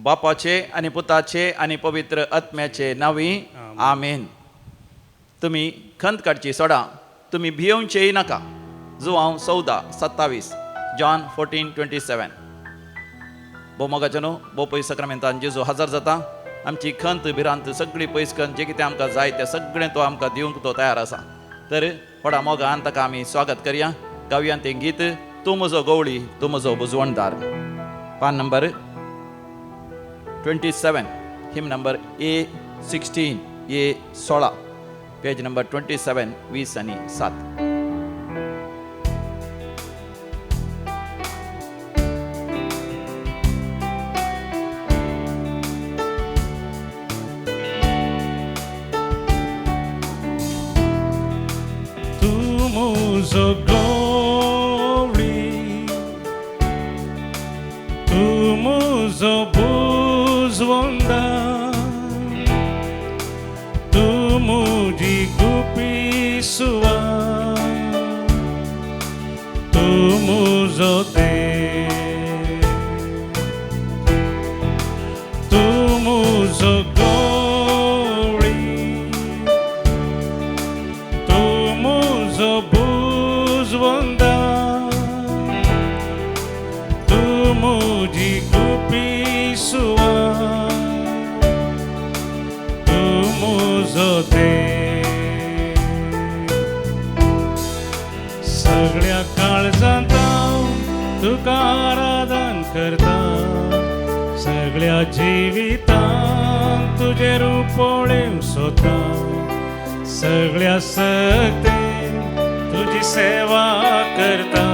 बापाचे आणि पुताचे आणि पवित्र आत्म्याचे नावी आमेन. तुम्ही खंत काडची सोडा, तुम्ही भियोवचेय नाका. जुवांव 14:27 जॉन 14:27. भोव मोगाच्यानो भोव पयस सक्रामेंतान जेजू हजर जाता. आमची खंत भिरांत सगळी पयस खंत जे कितें आमकां जाय तें सगळें तो आमकां दिवंक तो तयार आसा. तर व्हडा मोगान ताका आमी स्वागत करया. गावया तें गीत तूं म्हजो गवळी तूं म्हजो बुजवणदार. पान number 27, hymn number A16 A16, page number 27 20 आणि 7. Muzo glory, tu muzo buzwanda, tu muji gupisua, tu muzo de, tu muzo glory, tu muzo buzwanda, tu muji gupisua, tu muzo de. सगळ्या काळजांत तुका आराधन करता, सगळ्या जिवितांत तुजे रूप पळोवंक सोदता, सगळ्या सक्तीन तुजी सेवा करता.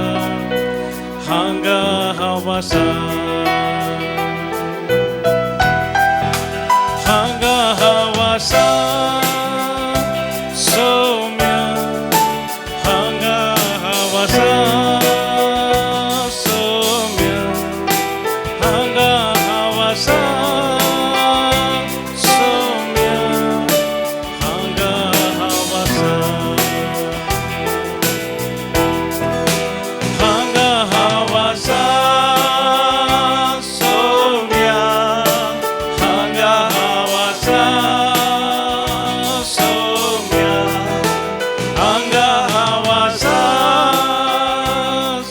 हांगा हांव आसा, हांगा हांव आसा सौम्या, हांगा हांव आसा सौम्या, हांगा हांव आसा सौम्या, हांगा हांव आसा, हांगा हांव आसा सौम्या, हांगा हांव आसा सौम्या, हांगा हांव आसा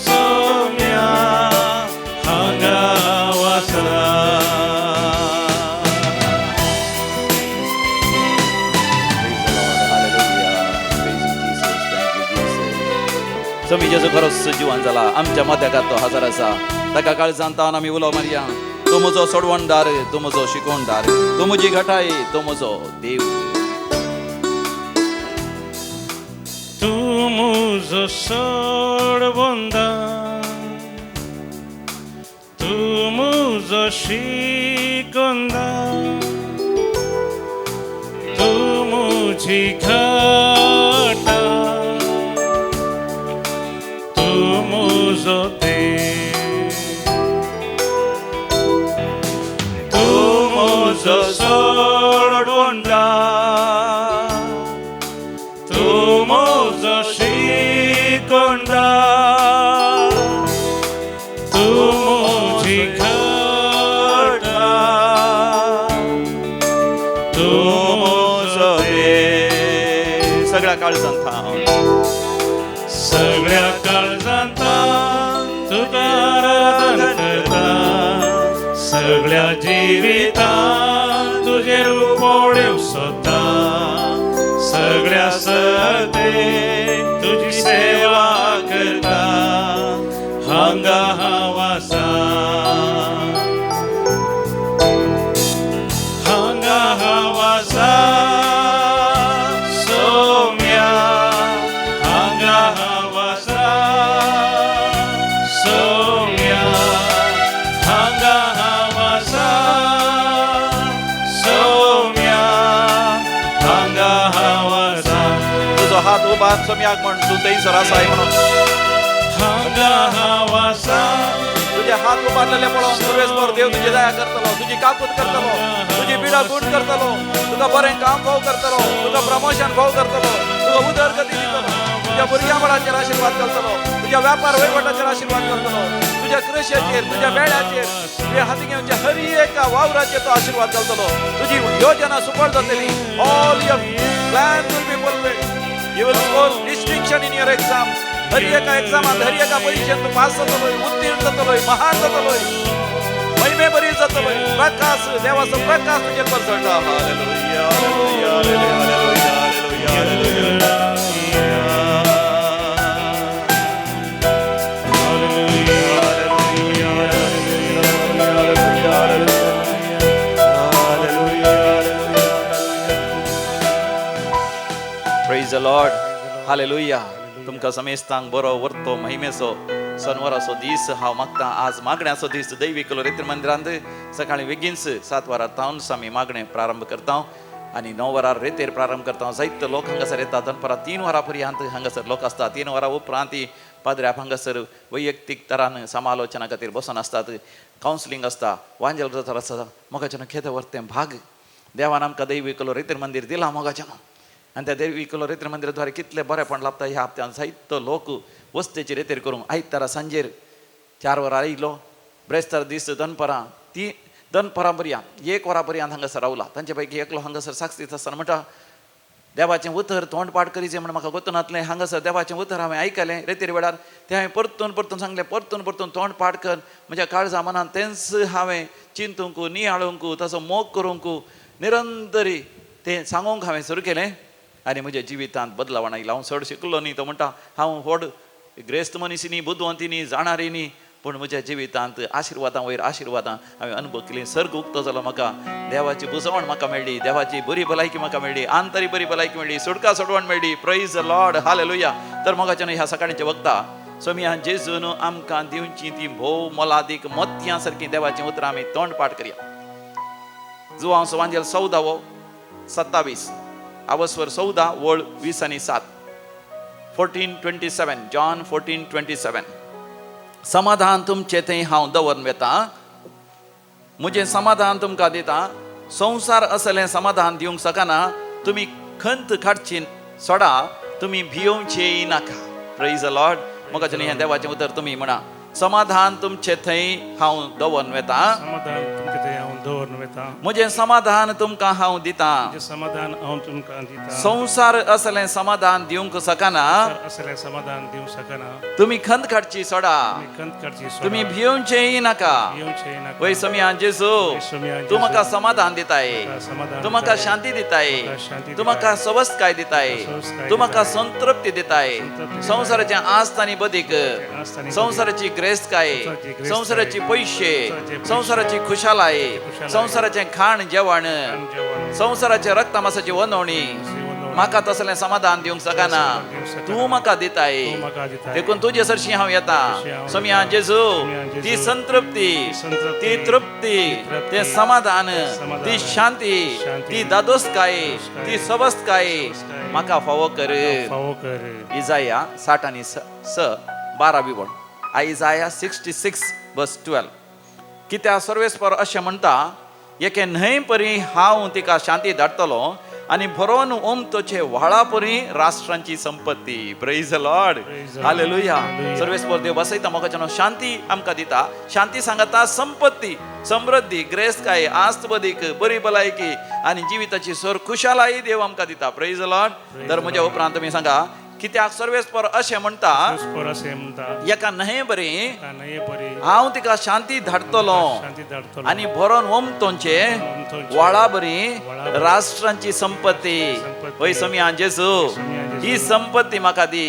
सौम्या, हांगा हांव आसा. समी जेजू खरोच जिवान जाला, आमच्या मध्याकात तो हजर आसा. ताका काळजांत आमी उलो मारया. तूं म्हजो सोडवणदार, तूं म्हजो शिकोवणदार, तूं म्हजी घटाय, तूं म्हजो देव. Tu muzo sorbonda, tu muzo shikonda, tu muji khata, tu muzo te, tu muzo sorbonda, tu muzo shikonda, tu muji khata, tu muzo de. सगळ्या काळजांत सगळ्या काळजांत तुका आराधन करता, सगळ्या जिवितांत तुजे रूप पळोवंक सोदता, सगळ्या सक्तीन तुजी सेवा करता. हांगा हांव आसा, हांगा हांव आसा सौम्या, हांगा हांव आसा सौम्या, हांगा हांव आसा सौम्या, हांगा हांव आसा. तुजो हात उबार सम्याक म्हण, तूं थंयसर आसाय म्हणून. हांगा हांव आसा, तुझे हात उबारलेले पळोवन सर्वेस्वर देव तुजी दया करतलो, तुजी काकूत करतलो, तुजी पिडा गूण करतलो, तुका बरें काम भाव करतलो, तुका प्रमोशन भाव करतलो, तुका उदरगती दितलो. तुझ्या भुरग्या बळाचेर आशीर्वाद घालतलो, तुझ्या व्यापार वहिवाटाचेर आशीर्वाद घालतलो, तुझ्या कृषीचेर, तुझ्या वेळाचेर, तुझ्या हाती घेवच्या हर एका वावराचेर तो आशीर्वाद घालतलो. तुझी योजना सफळ जातली. All your plan will be fulfilled. You will score distinction in your exam. हर एका एक्झामात, हर एका परीक्षेत तू पास जातलोय, उत्तीर्ण जातलोय, महान जातलोय, महिमे बरी जातलोय. प्रकाश, देवाचो प्रकाश तुझेर पसरला. Hallelujah, hallelujah, hallelujah, hallelujah, hallelujah. Praise the Lord. Hallelujah. तुमका समेस्तांक बरो वर्तो महिमेचो सनवराचो दीस हांव मागता. आज मागण्याचो दीस दैवीक रेतीर मंदिरांत सकाळी बेगीनच 7 वरां आमी मागणें प्रारंभ करता आनी 9 वरार रेतेर प्रारंभ करता. जायते लोक हांगासर येतात. दनपरां 3 वरां पर्यंत हांगासर लोक आसतात. 3 वरां उपरांत पाद्र्याक हांगासर वैयक्तीक तरान समालोचना खातीर बसून आसतात. कावन्सिलींग आसता, वांजेल जाता आसता. मोगाच्यान खेदे व्हरतें भाग देवान आमकां दैवीक रेतीर मंदिर दिलां मोगाच्यान. आनी त्या दैवीक रेतीर मंदिराद्वारे कितले बरेपण लाभता. ह्या हप्त्यान जायतो लोक वस्तेची रेतेर करूंक आयतारा सांजेर 4 वरां आयलो. ब्रेस्तार दीस दनपरां दनपरां पर्यंत 1 वरां पर्यंत हांगासर रावला. तांचे पैकी एकलो हांगासर साक्षीत आसतना म्हणटा देवाचें उतर तोंडपाठ करीचें म्हण म्हाका गोतनातलें. हांगासर देवाचें उतर हांवें आयकलें रेतेर वेळार. तें हांवें परतून सांगलें, परतून तोंडपाठ कर. म्हज्या काळजा मनान तेंच हांवें चिंतूंक, नियाळूंक, ताचो मोग करूंक, निरंतरी तें सांगूंक हांवें सुरू केलें. आनी म्हज्या जिवितांत बदलावण आयला. हांव चड शिकलो न्ही. तो म्हणटा हांव व्हड ग्रेस्त मनीस न्ही, बुद्धवंती न्ही, जाणारी न्ही, पूण म्हज्या जिवितांत आशिर्वादां वयर आशिर्वादां हांवें अनुभव केली. सर्ग उक्तो जालो म्हाका. देवाची बुजवण म्हाका मेळ्ळी, देवाची बरी भलायकी म्हाका मेळ्ळी, आंतरी बरी भलायकी मेळ्ळी, सुटका सोडवण मेळ्ळी. Praise the Lord. हालेलुया. तर मोगाच्यान ह्या सकाळीचे वखदा सोमियान जेजून आमकां दिवची ती भोव मोलादीक मोतयां सारकी देवाचीं उतरां आमी तोंडपाठ करया. जुवांव वांजेल 14:27 आवस्वर 14 वळ 20 आनी 7. 14:27 जॉन 14:27. समाधान तुमचें थंय हांव दवरून वेता, म्हजें समाधान तुमकां दिता. संवसार असलें समाधान दिवंक शकना. तुमी खंत काडची सोडा, तुमी भियोवचेय नाका. Praise the Lord. मोगाच्यान हें देवाचें उतर तुमी म्हणा. समाधान तुमचें थंय हांव दवरून वेता, समाधान तुमचे थंय हांव दवरून वेता. म्हजें समाधान तुमकां हांव दिता. म्हजें समाधान हांव तुमकां दिता. संवसार असलें समाधान दिवंक शकना. असलें समाधान दिवंक शकना. तुमी खंत काडची सोडा, तुमी खंत काडची सोडा, तुमी भियोवचेय नाका. भियोवचेय नाका. वय सोमियान जेजू, तू म्हाका समाधान दिताय, समाधान तू म्हाका शांती दिताय, तू म्हाका सवस्थकाय दिताय, तू म्हाका संतृप्ती दिताय. संवसाराचें आस्त आनी बदीक, संवसाराची ग्रेस्तकाय, संवसाराची पयशे, संवसाराची खुशालाय, संवसाराचें खाण जेवण, संवसाराचे रक्त मांसाची वनवणी म्हाका तसलें समाधान दिवंक शकना. तूं म्हाका दिताय. देखून तुजे सरशी हांव येता. सोमियान जेजू, ती संतृप्ती, ती तृप्ती, तें समाधान, ती शांती, ती दादोसकाय, ती सवस्थकाय म्हाका फावो कर. इजाया 60 आनी 12 विवण. आयजाया 66:12. कित्याक सर्वेस्पर अशें म्हणटा, एके न्हंय परी हांव तिका शांती धाडटलो आनी भरोवन ओमतोचे व्हाळा परी राष्ट्रांची संपत्ती. Praise the Lord. हालेलुया. सर्वेस्पर देव बसयता मोगाच्यान शांती आमकां दिता. शांती सांगता संपत्ती, समृद्धी, ग्रेस्तकाय, आस्त बदीक, बरी भलायकी आनी जिविताची सर खुशालाय देव आमकां दिता. Praise the Lord. तर म्हज्या उपरांत तुमी सांगा, कित्याक सर्वेस्पर अशें म्हणटा, एका न्हंये बरी हांव तिका शांती धाडटलो आनी भरोवन ओमतोंचे व्हाळा बरी राष्ट्रांची संपत्ती. वय सोमियान जेजू, ही संपत्ती म्हाका दी.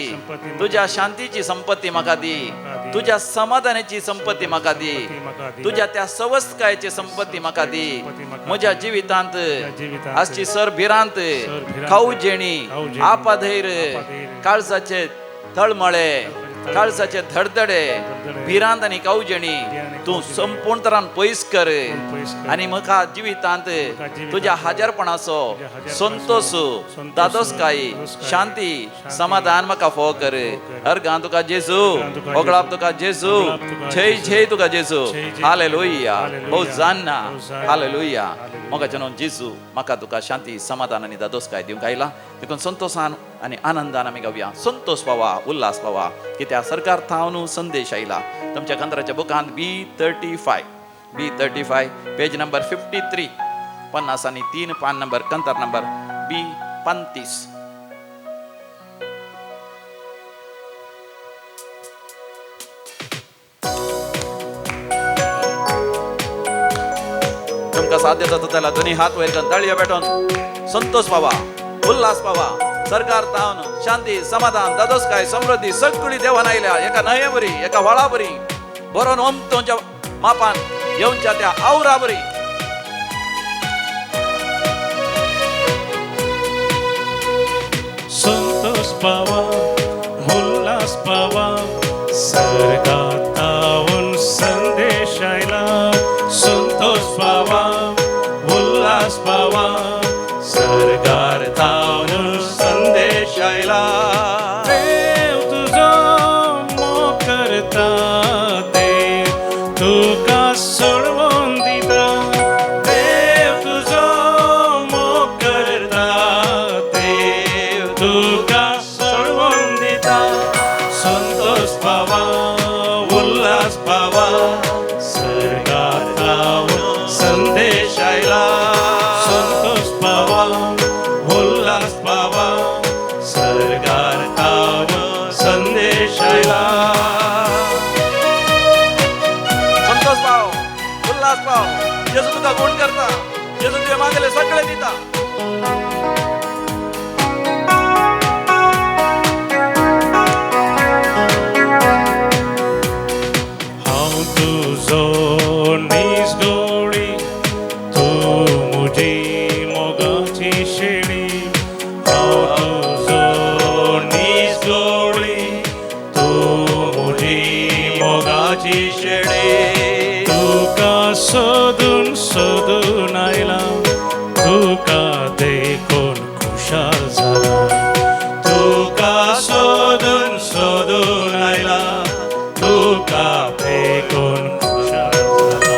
तुज्या शांतीची संपत्ती म्हाका दी. तुज्या समाधानाची संपत्ती म्हाका दी. तुज्या त्या सवस्थकायची संपत्ती म्हाका दी. म्हज्या जिवितांत आजची सर भिरांत, खाऊ जेणी, आपाधैर्य, काळजाचे तळमळे, काळजाचे धडधडे, भिरांत आनी कावजेणी तूं संपूर्ण तरान पयस कर. आनी म्हाका जिवितांत तुज्या हाजरपणाचो संतोष, दादोसकाय, शांती, समाधान म्हाका फोव कर. अर्गां तुका जेजू, ओगळाप तुका जेजू, जय जय तुका जेजू. हालेलुया. होसाना. हालेलुया. मोगाच्यान जेजू, म्हाका तुका शांती, समाधान आनी दादोसकाय दिवंक आयला. देखून संतोषान आनी आनंदान आमी गावया. संतोष पावा, उल्हास पावा, कित्याक सरकार थावन संदेश आयला. तुमच्या कंत्राच्या बुकांत B35 पेज नंबर 53 53 पान नंबर कंतर नंबर B35. तुमकां साध्य जाता जाल्यार दोन्ही हात वयर करून ताळयो पेटोवन संतोष पावा, उल्हास पावा. सरकार तावन शांती, समाधान, दादोसकाय, समृद्धी सगळी देवान आयल्या. एका न्हये बरी, एका व्हाळा बरी बरोवन ओमतोच्या मापान येवच्या त्या आवरा बरी. संतोष पावा, उल्हास पावा, स्वर्गातावून संदेश आयला. संतोष पावा, उल्हास पावा, स्वर्गातावून संदेश आयला. देव तुझो मोग करता, देव तुका सोडवून दिता. देव तुझो मोग करता, देव तुका सोडवून दिता. संतोष पावा, उल्हास पावा, स्वर्गातावून संदेश आयला. संतोष पावा, उल्हास पावा, स्वर्गातावून संदेश आयला. संतोष पाव, उल्हास पाव. जेजू तुका गुण करता, जेजू तुवें मागले सगळे दिता. हांव तुजो नीज गवळी, तूं म्हजी मोगाची शेळी. हांव तुजो नीज गवळी, तूं म्हजी मोगाची शेळी. तुका सोदून सोदून आयला, तुका देखून खुशाल जाला. तुका सोदून सोदून आयला, तुका देखून खुशाल जाला.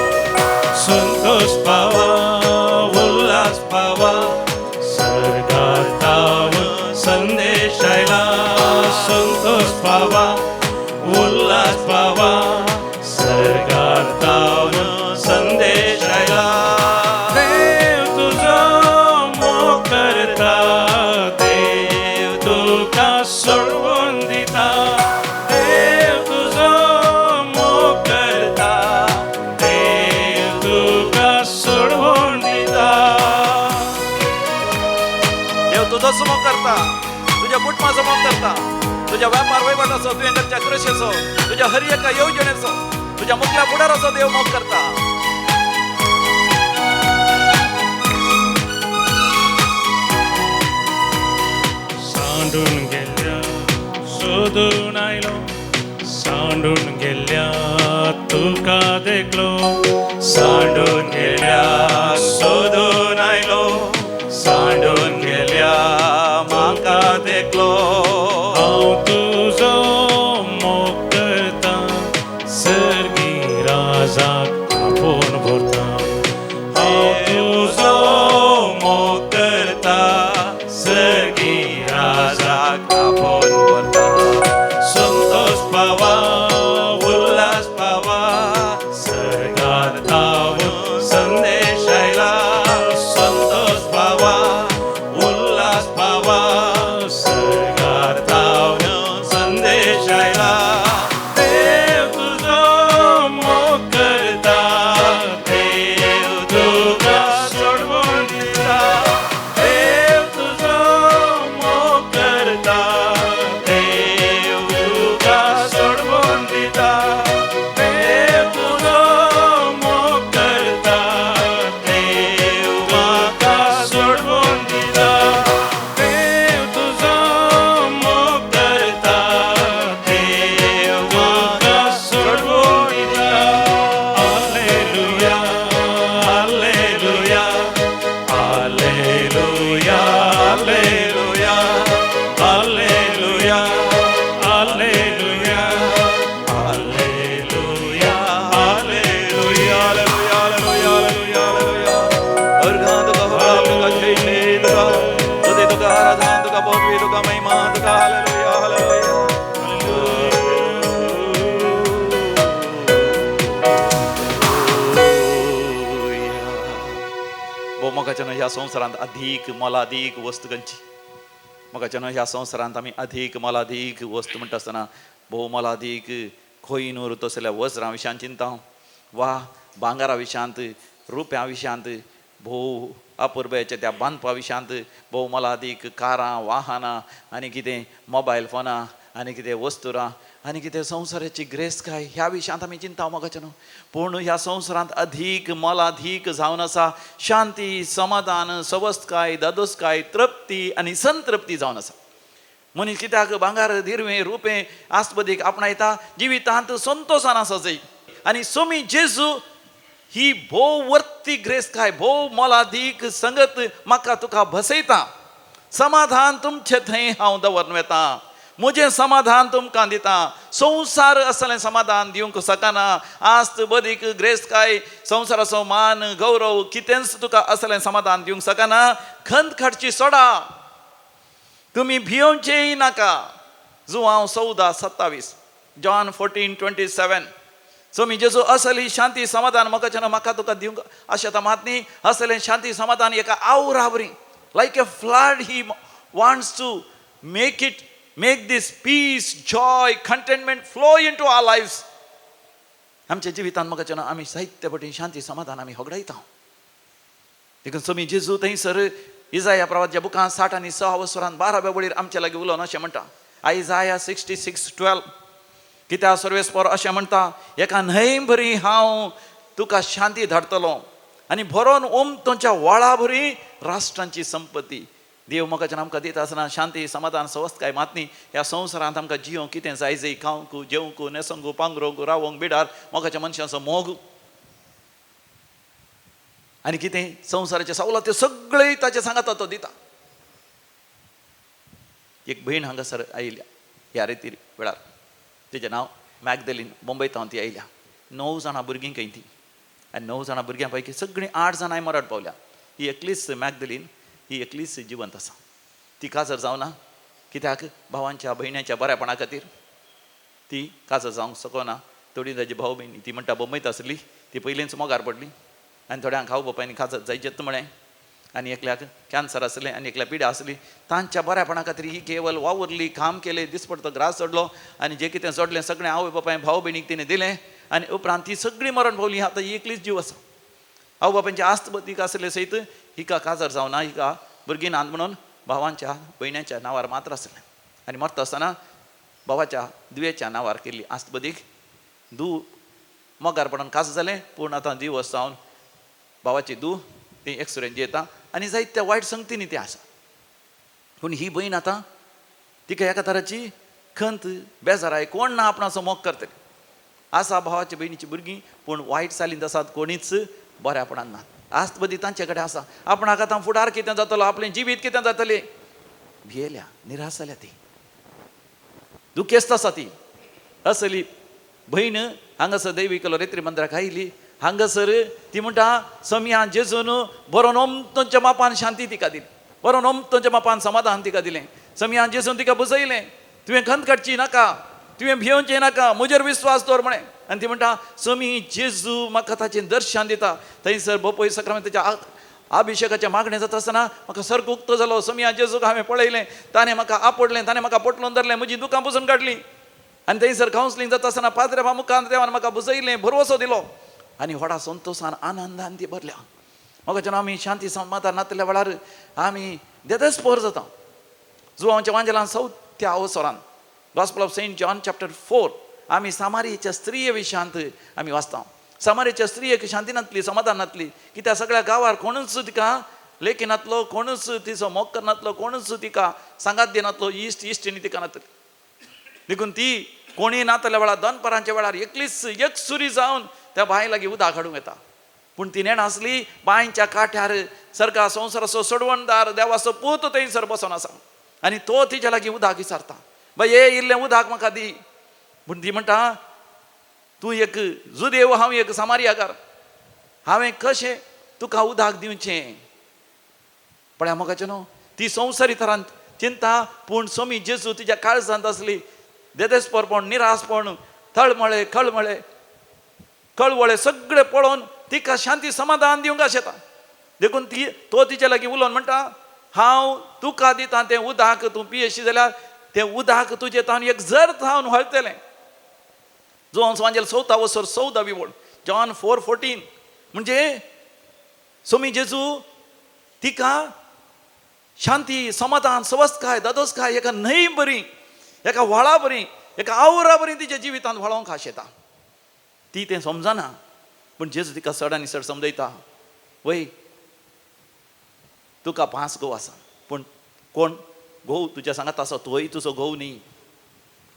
संतोष पावा, उल्हास पावा, स्वर्गातावून संदेश आयला. संतोष पावा, उल्हास पावा, स्वर्गातावून संदेश आयला. देव तुझो मोग करता, देव तुका सोडवून दिता. देव तुझो मोग करता, देव तुका सोडवून दिता. देव तुझो मोग करता, तुझ्या कुटुंबाचो मोग करता, तुझ्या व्यापार वैभवाचो, तुवें करच्या कृशेचो, तुझ्या हर एका येवजणेचो, तुझ्या मुखल्या फुडाराचो देव मोग करता. सांडून गेल्या सोदून आयलो, सांडून गेल्या तुका देखलो. सांडून गेल्या सोदून आयलो, सांडून गेल्या म्हाका देखलो. हांव तुजो मोग करता, सर्गी राजाक आपोवन भरता. हांव तुजो मोग करता, सर्गी राजाक आपोवन भरता. संतोष पावा, उल्हास पावा, स्वर्गातावून संदेश आयला. संतोष पावा, उल्हास पावा, स्वर्गातावून संदेश आयला. देव तुजो मोग करता, देव तुका सोडवून दिता. देव तुजो मोग करता, देव तुका सोडवून दिता. देव तुजो मोग मोगाच्यान ह्या संवसारांत अधिक मोलादीक वस्त खंयची? मोगाच्यान ह्या संवसारांत आमी अधिक मोलादीक वस्त म्हणटा आसतना भोव मोलादीक खोईनूर तसल्या वज्रां विशयान चिंता वा भांगारा विशयांत रुप्या विशयांत भोव अपुर्बेच्या त्या बांदपा विशयांत भोव मोलादीक कारां वाहनां आनी कितें मोबायल फोनां आनी कितें वस्तुरां आनी कितें संवसाराची ग्रेस्काय ह्या विशयांत आमी चिंता मोगाच्यान. पूण ह्या संवसारांत अधिक मोलादीक जावन आसा शांती समाधान सवस्थकाय दादोसकाय तृप्ती आनी संतृप्ती जावन आसा. मनीस कित्याक भांगार दिरवें रुपें आस्पदीक आपणायता जिवितांत संतोशान आसा जै आनी सोमी जेजू ही भोव वर्ती ग्रेस्काय भोव मोलादीक संगत म्हाका तुका बसयता. समाधान तुमचे थंय हांव दवरून वेता, म्हजें समाधान तुमकां दिता. संवसार असलें समाधान दिवंक शकना. आस्त बदीक ग्रेस्काय संवसाराचो मान गौरव कितेंच तुका असलें समाधान दिवंक शकना. खंत काडची सोडा, तुमी भियोवचेय नाका. जुवांव 14:27 जॉन 14:27. सोमी जेजू असली शांती समाधान मोगाच्यान म्हाका तुका दिवंक अशें मात न्ही. असलें शांती समाधान एका आवराबरी like a flood he wants to make this peace, joy, contentment flow into our lives. आमच्या जिवितांत मोगाच्यान आमी साहित्य पटी शांती समाधान आमी होगडायता. देखून सोमी जेजू थंयसर इजाया प्रवाच्या बुकांत 60 आनी 6 वसरांत 12व्या वळीर आमच्या लागीं उलोवन अशें म्हणटा. आयजाया 66:12 कित्याक सर्वेस्पर अशें म्हणटा, एका न्हंय बरी हांव तुका शांती धाडटलो आनी भरोन तुमच्या व्हाळा बरी राष्ट्रांची संपत्ती. देव मोगाच्यान आमकां दिता आसतना शांती समाधान सवस्थकाय मात न्ही. ह्या संवसारांत आमकां जियोंक कितें जाय जै खावंक जेवंक न्हेसोंक पांगरोंक रावोंक बिडार मोगाच्या मनशांचो मोग आनी कितें संवसाराचे सवलती सगळें ताचे सांगाता तो दिता. एक भयण हांगासर आयल्या ह्या रितीर वेळार. तिचें नांव मॅगदलीन. मुंबयतावन ती आयल्या. 9 जाणां भुरगीं खंय ती आनी 9 जाणां भुरग्यां पैकी सगळीं 8 जाणांय मरण पावल्या. ही एकलीच मॅगदलीन ही एकलीच जिवंत आसा. ती काजर जावना कित्याक भावांच्या भयण्याच्या बऱ्यापणा खातीर ती काजर जावंक शकना. थोडी ताजी भाव भयणी ती म्हणटा बोंबयत आसली ती पयलींच मोगार पडली आनी थोड्यांक आवय बापायनी काजर जायचेत म्हळें आनी एकल्याक कॅन्सर आसलें आनी एकल्या पिड्या आसली. तांच्या बऱ्यापणा खातीर ही केवल वावरली काम केलें दिसपडतो ग्रास चडलो आनी जें कितें चडलें सगळें आवय बापाय भाव भयणीक तिणें दिलें आनी उपरांत ती सगळीं मरण पावली. आतां ही एकलीच जीव आसा. आवय बापायचे आस्त बतीक आसले सयत हिका काजर जावना. हिका भुरगीं नांद म्हणून भावांच्या भयण्याच्या नांवार मात्र आसलें आनी मरता आसतना भावाच्या दुयेच्या नांवार केल्ली आस्त बदीक धूव मोगारपणान काज जालें. पूण आतां दिवस जावन भावाची धूव ती एक्सरेन जियेता आनी जायत्या वायट संगतींनी ती आसा. पूण ही भयण आतां तिका एका तराची खंत बेजाराय कोण ना आपणाचो मोग करतली. आसा भावाच्या भयणीची भुरगीं पूण वायट चालींत आसात कोणीच बऱ्यापणान नात. आस्त बदी तांचे कडेन आसा. आपणाक आतां फुडार कितें जातलो आपलें जिवीत कितें जातलें भियेल्या निराश जाल्या ती दुखेस्त आसा ती. असली भयण हांगासर दैविकलो रेत्री मंदिराक आयली. हांगासर ती म्हणटा समया जेजून बरो नमतोच्या मापान शांती तिका दिली, बरो नमतोच्या मापान समाधान तिका दिलें. समया जेजून तिका बुजयलें तुवें खंत काडची नाका, तुवें भियोवचें नाका, म्हजेर विस्वास दवर म्हणें. आनी ती म्हणटा समी जेजू म्हाका ताचें दर्शन दिता. थंयसर बोपय सक्रामेंताच्या अभिशेकाचें मागणें जाता आसतना म्हाका सर्ग उक्तो जालो. समया जेजूक हांवें पळयलें, ताणें म्हाका आपडलें, ताणें म्हाका पटलून धरलें, म्हजीं दुकां पुसून काडलीं. आनी थंयसर कावन्सिलींग जाता आसतना पाद्रे मुखार देवान म्हाका बुजयलें, भरवसो दिलो आनी व्हडा संतोशान आनंदान ती भरल्या. म्हाका आमी शांती समाधान नातल्या वेळार आमी देदस्पर जाता. जुवांच्या वांजेलान 4थ्या अवसरान gospel of saint John chapter 4 आमी सामारियेच्या स्त्रिये विशयांत आमी वाचता. सामारियेच्या स्त्रियेक शांती नातली, समाधान नातली. कित्याक सगळ्या गांवार कोणूच तिका लेखी नातलो, कोणूच तिचो मोग करनातलो, कोणूच तिका सांगात दिनातलो, इश्टीनी तिका नातली. देखून ती कोणी नातल्या वेळार दनपरांच्या वेळार एकलीच एक सुरी जावन त्या बांय लागीं उदक हाडूंक येता. पूण ती नेण आसली बांयच्या कांठ्यार सर्गा संवसाराचो सोडवणदार देवाचो पूत थंयसर बसून आसा आनी तो तिच्या लागीं उदक विचारता, बाय हे इल्लें उदक म्हाका दी. पूण ती म्हणटा तूं एक जुदेव, हांव एक सामारियाकार, हांवें कशें तुका उदक दिवचें. पळया मोगाचें न्हू, ती संवसारी तरान चिंता. पूण सोमी जेजू तिच्या काळजांत आसली देदेस्परपण, निराशपण, तळमळे कळवळे सगळे पळोवन तिका शांती समाधान दिवंक आशेता. देखून तो तिच्या लागीं उलोवन म्हणटा हांव तुका दिता तें उदक तूं पियेशी जाल्यार तें उदक तुजें तावन एक जर थावन व्हळतलें. जो सांजेल 14 वोड जॉन 4:14 म्हणजे सोमी जेजू तिका शांती समाधान सवस्थकाय दादोसकाय एका न्हंय बरी एका व्हाळा बरी एका आवरा बरी तिच्या जिवितांत व्हाळोवंक खास येता. ती तें समजना पूण जेजू तिका चड आनी चड समजयता. वय तुका 5 घोव आसा पूण कोण घोव तुज्या सांगात आसा तोय तुजो घोव न्ही.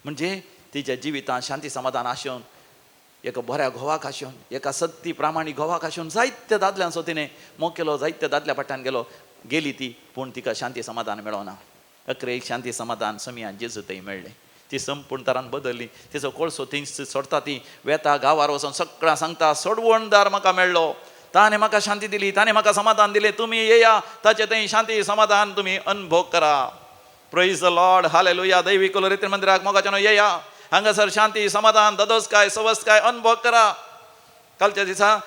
म्हणजे तिच्या जिवितांत शांती समाधान आशोवन एका बऱ्या घोवाक आशोवन एका सत्ती प्रामाणीक घोवाक आशोवन जायत्या दादल्यांचो तिणें मोग केलो. जायत्या दादल्या फाटान गेली ती पूण तिका शांती समाधान मेळोना. अकरेक शांती समाधान समियान जेजू थंय मेळ्ळें. ती संपूर्ण तरान बदलली. तिचो कोळसो थंय सोडता ती वेता गांवार वचून सगळ्यांक सांगता सोडवणदार म्हाका मेळ्ळो, ताणें म्हाका शांती दिली, ताणें म्हाका समाधान दिलें, तुमी येया ताचे थंय शांती समाधान तुमी अनुभव करा. Praise the Lord hallelujah. दैवी कोलरिती मंदिराक मोगाच्यान येया, हांगासर शांती समाधान दादोसकाय सवस्थकाय अनुभव करा. कालच्या दिसा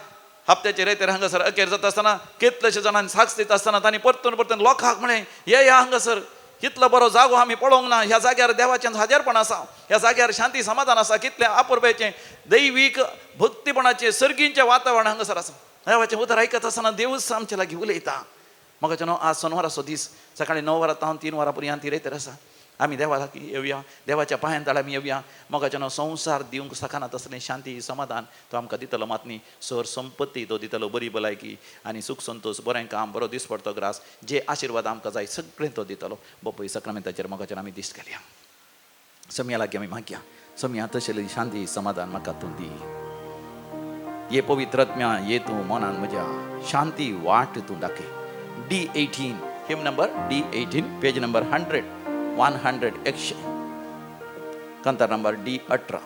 हप्त्याचे रेतेर हांगासर अखेर जाता आसतना कितलेशे जाणांनी साक्ष दिता आसतना तांणी परतून लोकांक म्हळें येया हांगासर, कितलो बरो जागो आमी पळोवंक ना, ह्या जाग्यार देवाचें हाजेरपण आसा, ह्या जाग्यार शांती समाधान आसा, कितलें अपुरबेचें दैवीक भक्तीपणाचें सर्गींचें वातावरण हांगासर आसा. देवाचें उतर आयकत आसतना देवूच आमचे लागीं उलयता. म्हाका न्हू आज शेनवाराचो दीस सकाळीं 9 वरां तावन 3 वरां पर्यंत ती रेतेर आसा. आमी देवा लागीं येवया, देवाच्या पांयां तळा आमी येवया. म्हाका न्हू संवसार दिवंक सकानात आसलें शांती समाधान तो आमकां दितलो. मात न्ही सर संपत्ती तो दितलो, बरी भलायकी आनी सुख संतोष, बरें काम, बरो दीस पडतो ग्रास, जे आशिर्वाद आमकां जाय सगळें तो दितलो. बापूय सक्रामेंताचेर म्हाका आमी दिश्ट केल्या. समिया लागीं आमी मागया, समिया तशें शांती समाधान म्हाका तूं दी. ये पवित्र आत्म्या ये तूं मनान म्हज्या शांती वाट तूं दाखय. D18 hymn number D18 page number 100 100 कंतार नंबर D18.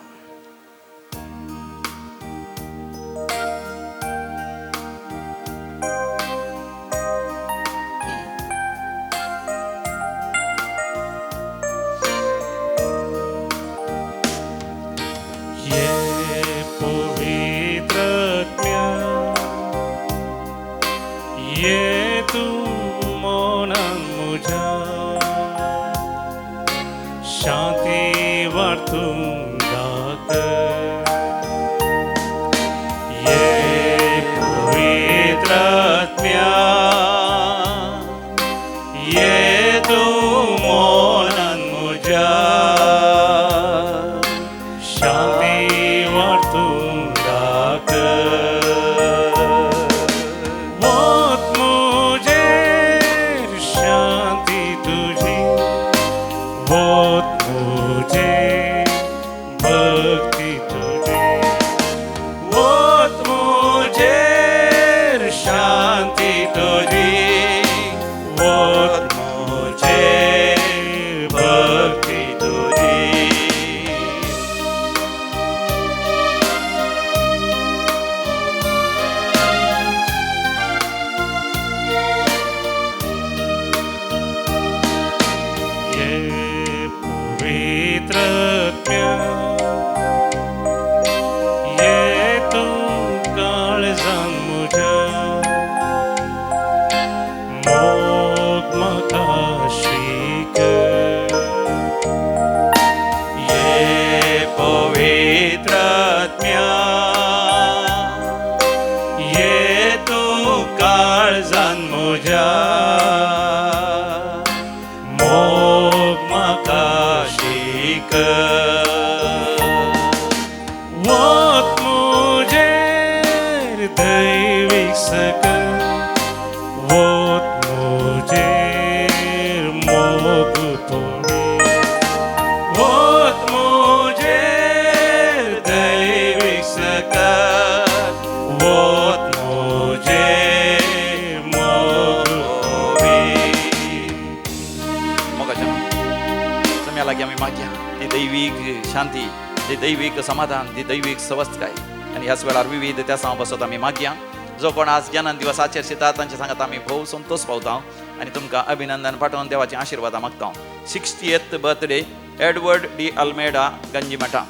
ये तू मनान म्हज्या शांती वाटून दाखय. ये पवित्र आत्म्या ये तू मनान म्हज्या शांती वाटून दाखय. शांती, ती दैवीक समाधान, ती दैवीक सवस्थकाय आणि ह्याच वेळार विविध त्या सांग बसत आमी मागया. जो कोण आज जन्म दिवसाचेर शिता तांचे सांगात आमी भोव संतोष पावता आणि तुमकां अभिनंदन पाठवून देवाची आशीर्वाद मागता. 60th birthday Edward D'Almeida Ganjimutt.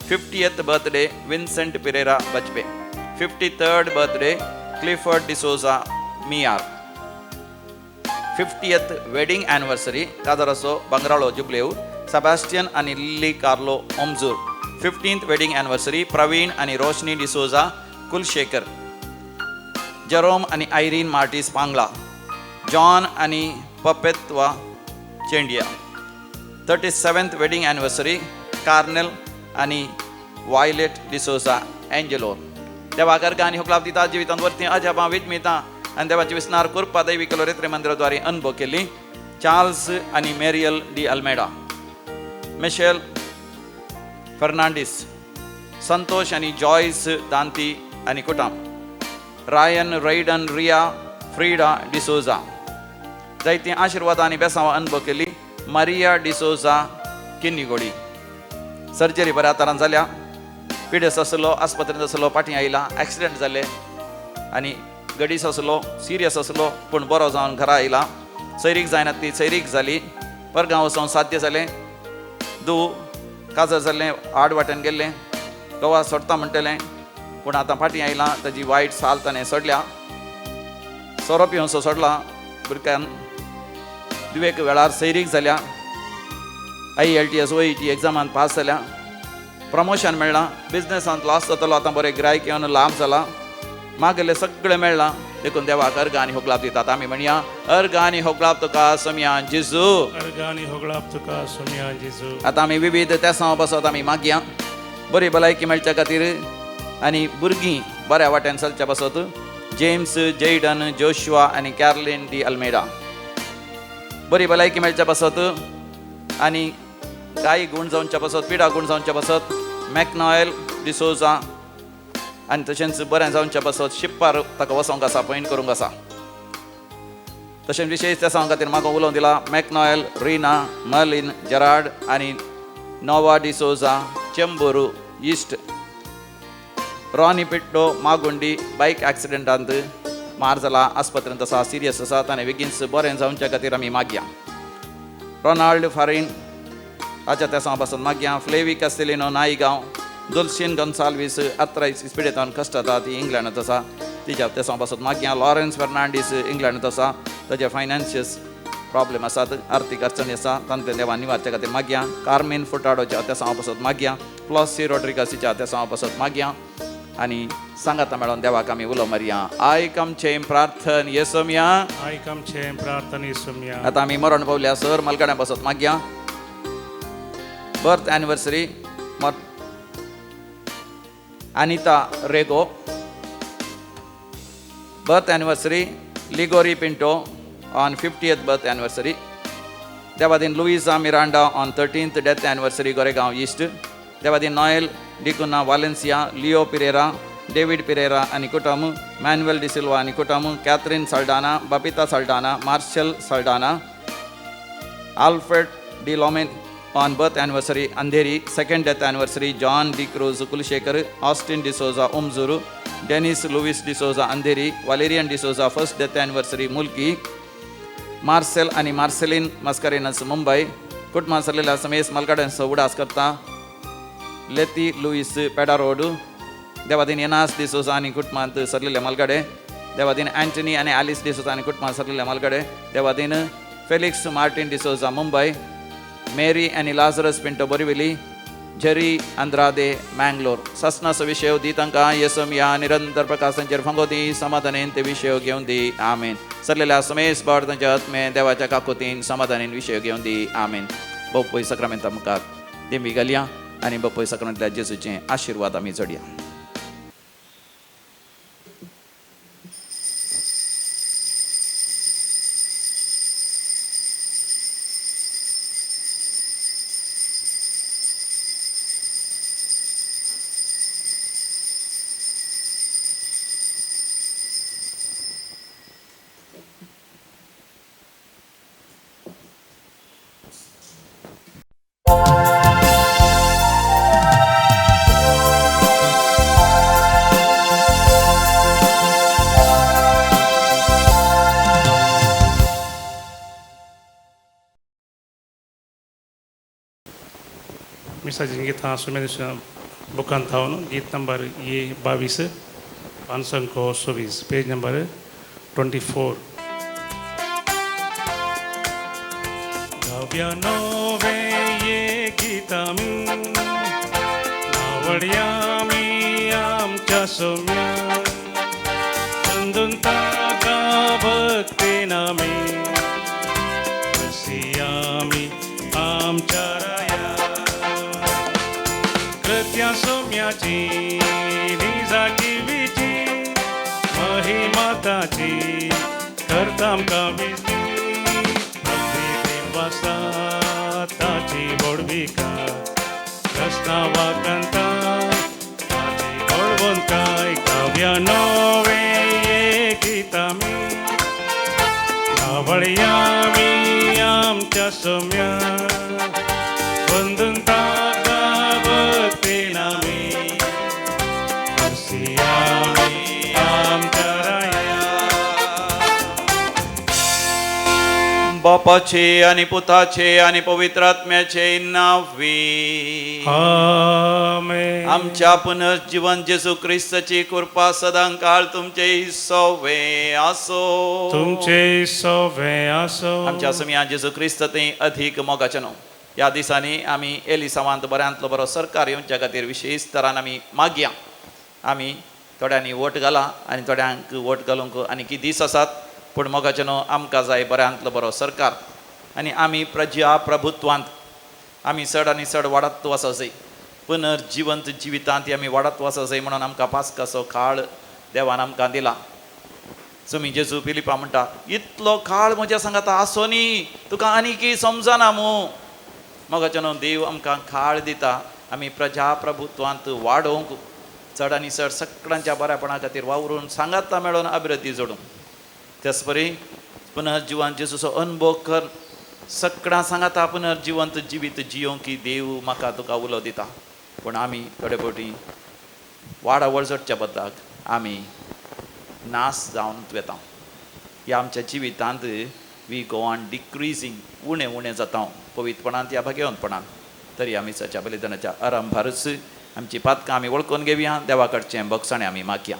50th birthday Vincent Pereira Bajpe. 53rd birthday Clifford D'Souza Miyar 50th wedding anniversary कादरसो बंगराळो जुबलेव सेबास्टियन आणि Lily Carlo Omzoor 15th wedding anniversary Praveen आणि रोशनी डिसोजा कुलशेखर जरोम आणि आयरीन मार्टिस पांगला जॉन आणि पपेत्वा चेंडिया 37th वेडिंग एनिवर्सरी कार्नेल आणि वायलेट डिसोजा एंजेलो देवाकर गाणी हुकलाप दिता जिवितांवरती अजाबा विजमिता आणि देवाची विस्नार कुरपा दैवी कलोरेत्रे मंदिराद्वारे अनुभव केली चार्ल्स आणि Meriel D'Almeida Michelle Fernandes Santosh आणि जॉयस दांती आणि कुटुंब रायन रैडन रिया फ्रीडा डिसोजा जायती आशीर्वाद आणि बेसावा अनुभव केली मारिया डिसोजा किन्नीगोडी सर्जरी बऱ्या तरान जाल्या पिडेस असलो आस्पत्रेंत असलो फाटीं आयला ॲक्सिडेंट जाले आनी गडीस असलो सिरियस असलो पूण बरो जावन घरा आयला सैरीक जायना ती सैरीक जाली परगांव वचोन साध्य जालें काजर जाल्लें आड वाटेन गेल्लें गोवा सोडता म्हणटलें पूण आतां फाटीं आयलां ताजी वायट साल ताणें सोडल्या सोरो पिवसो सोडला भुरग्यान दुवेक वेळार सैरीक जाल्या IELTS OET एग्जामान पास जाल्या प्रमोशन मेळ्ळां बिजनेसांत लॉस जातालो आतां बरें गिरायक येवन लाभ जाला मागेलें सगळें मेळ्ळां देखून देवाक अर्गानी होगलाप दितात आमी म्हणया अर्गानी होगलाप तुका सोम्या जेजू अर्गानी होगलाप तुका सोम्या जेजू आतां आमी विविध तेसां बसत आमी मागया बरी भलायकी मेळच्या खातीर आनी भुरगीं बऱ्या वाटेन चलच्या बसत जेम्स जेडन जोशुआ आनी कॅरलिन डी अल्मेडा बरी भलायकी मेळच्या बसत आनी गाय गुण जावच्या बसत पिडा गुण जावच्या बसत मॅकनॉयल डिसोजा आनी तशेंच बरें जावच्या बसत शिप्पार ताका वसोंक आसा पॉयंट करूंक आसा तशेंच विशेश त्या खातीर म्हाका उलोवंक दिला मॅकनॉयल रिना मर्लिन जेराड आनी नोवा डिसोजा चेंबूरू ईस्ट रॉनी पिट्टो मागुंडी बायक ॲक्सिडेंटांत मार जाला आस्पत्रेंत आसा सिरियस आसा ताणें बेगीनच बरें जावच्या खातीर आमी मागया रोनाल्ड फारीन ताच्या त्या पासून मागया फ्लेवी कास्तेलिनो नायगांव दुल्सिन गॉन्साल्वीस आर्थरायटीस पिडेतान कश्ट जाता ती इंग्लंडांत आसा तिच्या त्या पासून मागया लॉरेन्स फर्नांडीस इंग्लंडांत आसा ताचे फायनान्शियस प्रॉब्लेम आसात आर्थीक अडचणी आसा तांचे देवान निवारच्या खातीर मागया कार्मेन फुटाडोच्या त्या पासून मागया प्लॉसी रॉड्रिगासीच्या त्या पासून मागया आनी सांगाता मेळोन देवाक आमी उलो मारया आय कम चेम प्रार्थन येसोम्या आय कम चेम प्रार्थन येसोम्या आतां आमी मरण पावल्या सर मलगड्या बसत मागया birth anniversary Anita Rego birth anniversary Ligory Pinto on 50th birth anniversary देवादीन Luiza Miranda on 13th death anniversary Goregaon east देवादीन Noel D'Cunha Valencia Leo Pereira David Pereira आनी कुटुंब मॅन्युएल डिसिल्वा आनी कुटुंब कॅथरीन साल्डाना बपिता साल्डाना मार्शल साल्डाना आल्फ्रेड डी लॉमेन on birth anniversary Andheri second death anniversary John D'Cruz Kulshekar Austin D'Souza Omzoor Dennis Lewis D'Souza Andheri Valerian D'Souza first death anniversary मुल्की मार्सेल आनी Marcelin Mascarenhas Mumbai कुटुंबां सरलेल्या समेस मलगाड्यांचो उडास करता लेती लुईस पेडा रोड देवादीन एनास डिसोजा आनी कुटुंबांत सरलेले मलगाडे देवादीन अँटनी आनी ॲलिस डिसोजा आनी कुटुंबांत सरलेले मलगाडे देवादीन फेलिक्स मार्टिन डिसोजा मुंबई मेरी आनी लाजरस पिंटो बोरिविली जेरी अंद्रादे मँगलोर ससनाचो विशय दी तांकां येसोम्या निरंतर प्रकाशांचेर फंगोदी समाधानेन ते विशय घेवन दी आमेन सरलेल्या समेस बाड तांच्या आत्मे देवाच्या काकुतीन समाधानेन विशय घेवन दी आमेन बोपय सक्रामेंता मुखार देंबी घालया आनी बोपय सक्रामेंतल्या जेजूचें आशिर्वाद आमी जोडया मिसाजी गीत हाँ सुमेर बुकान था गीत नंबर ये 22 524 पेज नंबर 24. गाऊया नवे ये गीत आम्ही, नावडया मी आमच्या सौम्या, बंधून ताका भक्ती नामे, रसिया मी आमच्या राया, कृत्या सौम्याची निजा किवीची, महिमाताची करताम काविजी, ताची बोडबिका रस्ता वाकंता ताची बोडबोन काय काव्या नवे ये गीतामी, नावळया मी आमच्या सौम्या, बंधून ताका भक्ती नामी, रसिया मी आमच्या राया. बापाचे आणि पुताचे आणि पवित्र आत्म्याचे नावे. आमेन. आमच्या पुनर्जीवन जेसू ख्रिस्ताची कृपा सदांकाळ तुमचे सोवे असो. तुमचे सोवे असो. आमच्या समिया जेसू ख्रिस्त ते अधिक मोगाचनो. या दिसांनी आम्ही एलिसावांत बऱ्यांतलो बरो सरकार येवच्या खातीर विशेष तरान आमी मागया. आमी थोड्यांनी वोट घाला आनी थोड्यांक वोट घालूंक आनी दीस आसात, पूण मोगाचनो आमकां जाय बऱ्यांतलो बरो सरकार आनी आमी प्रजा प्रभुत्वांत आमी चड आनी चड वाडत वचो जाय. पुनर्जिवंत जिवितांत आमी वाडत वचो जाय म्हणून आमकां पास्काचो काळ देवान आमकां दिला. तुमी जेजू पिलिपा म्हणटा, इतलो काळ म्हज्या सांगात आसो न्ही, तुका आनीकय समजना मू. मोगाचनो देव आमकां काळ दिता आमी प्रजा प्रभुत्वांत वाडोवंक, चड आनी चड सगळ्यांच्या बऱ्यापणा खातीर वावरून सांगाता मेळोन अभिवृद्धी जोडूंक. त्याच परी पुनर्जिवन जेजूचो अनुभव कर, सगळ्यां सांगाता पुनर्जिवंत जिवीत जियोंक की देव म्हाका तुका उलो दिता. पूण आमी थोडे फावटी वाडा वळजडच्या बद्दल आमी नास जावन वेता. ह्या आमच्या जिवितांत वी गो ऑन डिक्रीजिंग, उणें उणें जाता पवित्रपणांत या भाग्यवंतपणांत. तरी आमी सच्या बलिदानाच्या आरंभारच आमची पातकां आमी वळखून घेवया, देवा कडचें बक्षणे आमी मागया.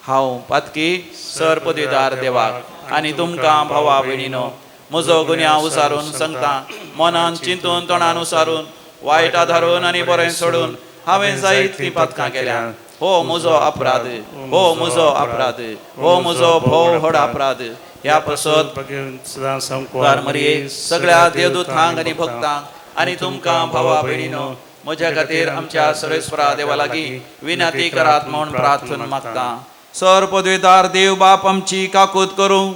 हांव पातकी सर पदवीदार देवाक आनी तुमकां भावा भयणीनो, म्हजो गुन्यांव उसारून सांगता, मनान चिंतून तोंडान उसारून, वायट आधारून आनी बरें सोडून हांवें जायतीं पातकां केल्या. हो म्हजो अपराध, हो म्हजो अपराध, हो म्हजो भोव व्हड अपराध. ह्या पासत मरिये सगळ्या देवदूतांक आनी भक्तांक आनी तुमकां भावा भयणीनो, म्हज्या खातीर आमच्या सर्वेस्परा देवा लागीं विनंती करात म्हूण प्रार्थना मागता. सर पदवीदार देव बाप आमची काकूत करूं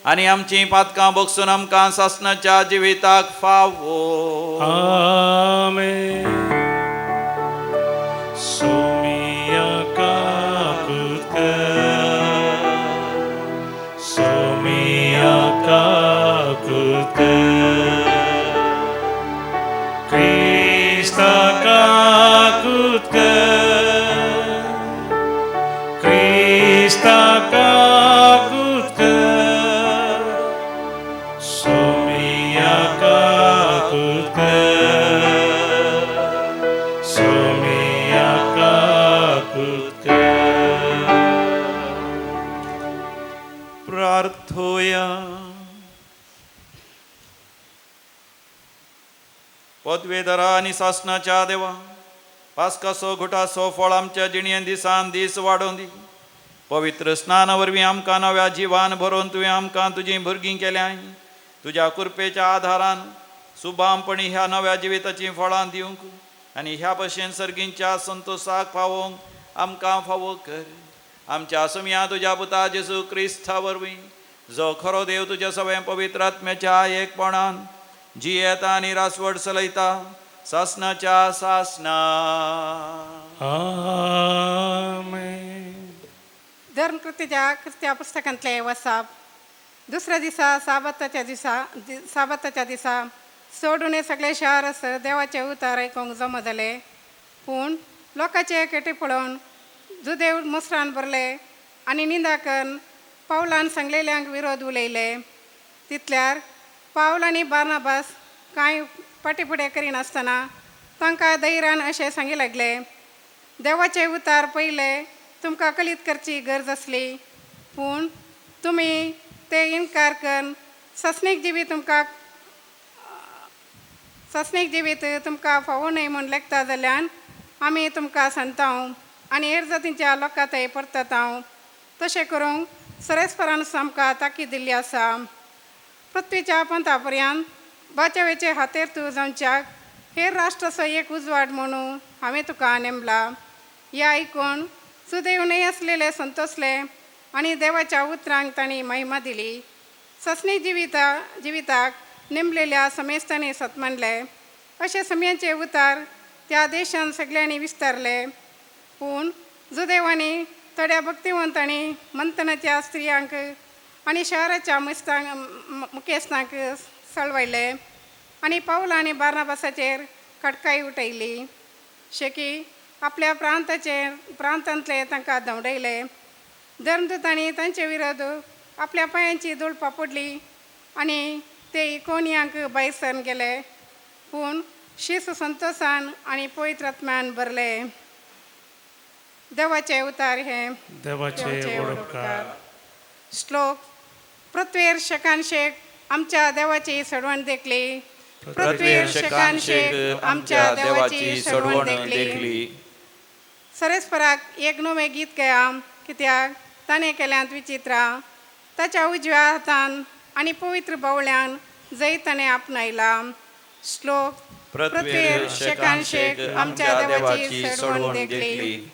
आनी आमची पातकां बगसून आमकां सासणाच्या जिविताक फावो. आमेन. सोमिया काकूत कर, सोमिया काकूत कर, क्रिस्ता काकूत कर, क्रिस्ता काकूत कर, सोमिया काकूत कर, सोमिया काकूत कर. प्रार्थोया. पदवेदरा आनी सासणाच्या देवा, पास्काचो घुटाचो फळ आमच्या जिणेन दिसान दीस वाडोवन दी. पवित्र स्नाना वरवीं आमकां नव्या जिवान भरोवन तुवें आमकां तुजीं भुरगीं केल्याय. तुज्या कृपेच्या आधारान सुभामपणी ह्या नव्या जिविताचीं फळां दिवंक आनी ह्या भशेन सर्गींच्या संतोशाक पावोवंक आमकां फावो कर. आमच्या समिया तुज्या पुता जेजू क्रिस्ता वरवीं, जो खरो देव तुज्या सगळ्या पवित्र आत्म्याच्या एकपणान जियेता आनी रासवड चलयता, सासणाच्या सासना. आमेन. धर्मकृतीच्या कृत्या पुस्तकांतले वसाप. दुसऱ्या दिसा साबाताच्या दिसा सोडून सगळे शहर देवाचे उतार आयकोंक जमा जाले. पूण लोकांचे केटे पळोवन जुदेव मुसरान भरले आनी निंदा करून पावलान सांगलेल्यांक विरोध उलयले. तितल्यार पावल आनी बार्नाबास कांय फाटीफुडें करिनासतना तांकां धैर्यान अशें सांगी लागले, देवाचे उतार पयले तुमकां कलीत करची गरज आसली, पूण तुम्ही ते इन्कार करून ससनीक जिवीत तुमकां फावो न्हय म्हूण लेखता जाल्यार आमी तुमकां सांगतां आनी हेर जातींच्या लोकांतय परतत हांव तशें करूंक सरेस्परान आमकां ताकीद दिल्ली आसा. पृथ्वीच्या पंथा पर्यंत बाचेवेचे हातेर तूं जावच्याक हेर राष्ट्राचो एक उजवाड म्हणून हांवें तुका नेमला. ह्या आयकून सुदैवनय आसलेले संतोसले आनी देवाच्या उतरांक तांणी महिमा दिली. ससनी जिविताक नेमलेल्या समेस्तांनी सतमनले. अशे समयांचे उतार त्या देशांत सगळ्यांनी विस्तारले. पूण जुदेवांनी थोड्या भक्तिवंतांनी मंथनाच्या स्त्रियांक आनी शहराच्या मुखेस्तांक सळवयले आनी पावल आनी बार्नाबासाचेर खटकाय उठयली. शेकी आपल्या प्रांतांतले तांकां धवडयले. धर्मदूतांनी तांचे विरोध आपल्या पांयांची धूळ पापडली आनी ते इकोनियांक भायर सरून गेले. पूण शीस संतोशान आनी पवित्र आत्म्यान भरले. देवाचे उतार हे देवाचे वडपकार. श्लोक. पृथ्वीर शेकान शेक आमच्या देवाची सडवण देखली. पृथ्वीर शेकान शेक आमच्या देवाची सडवण देखली. सरेस्पराक एक नवें गीत गया कित्याक ताणें केल्यांत विचित्रा. ताच्या उजव्या हातान आनी पवित्र बावळ्यान जय ताणें आपणायला. श्लोक. पृथ्वीर शेकान शेक आमच्या देवाची सडवण देखली.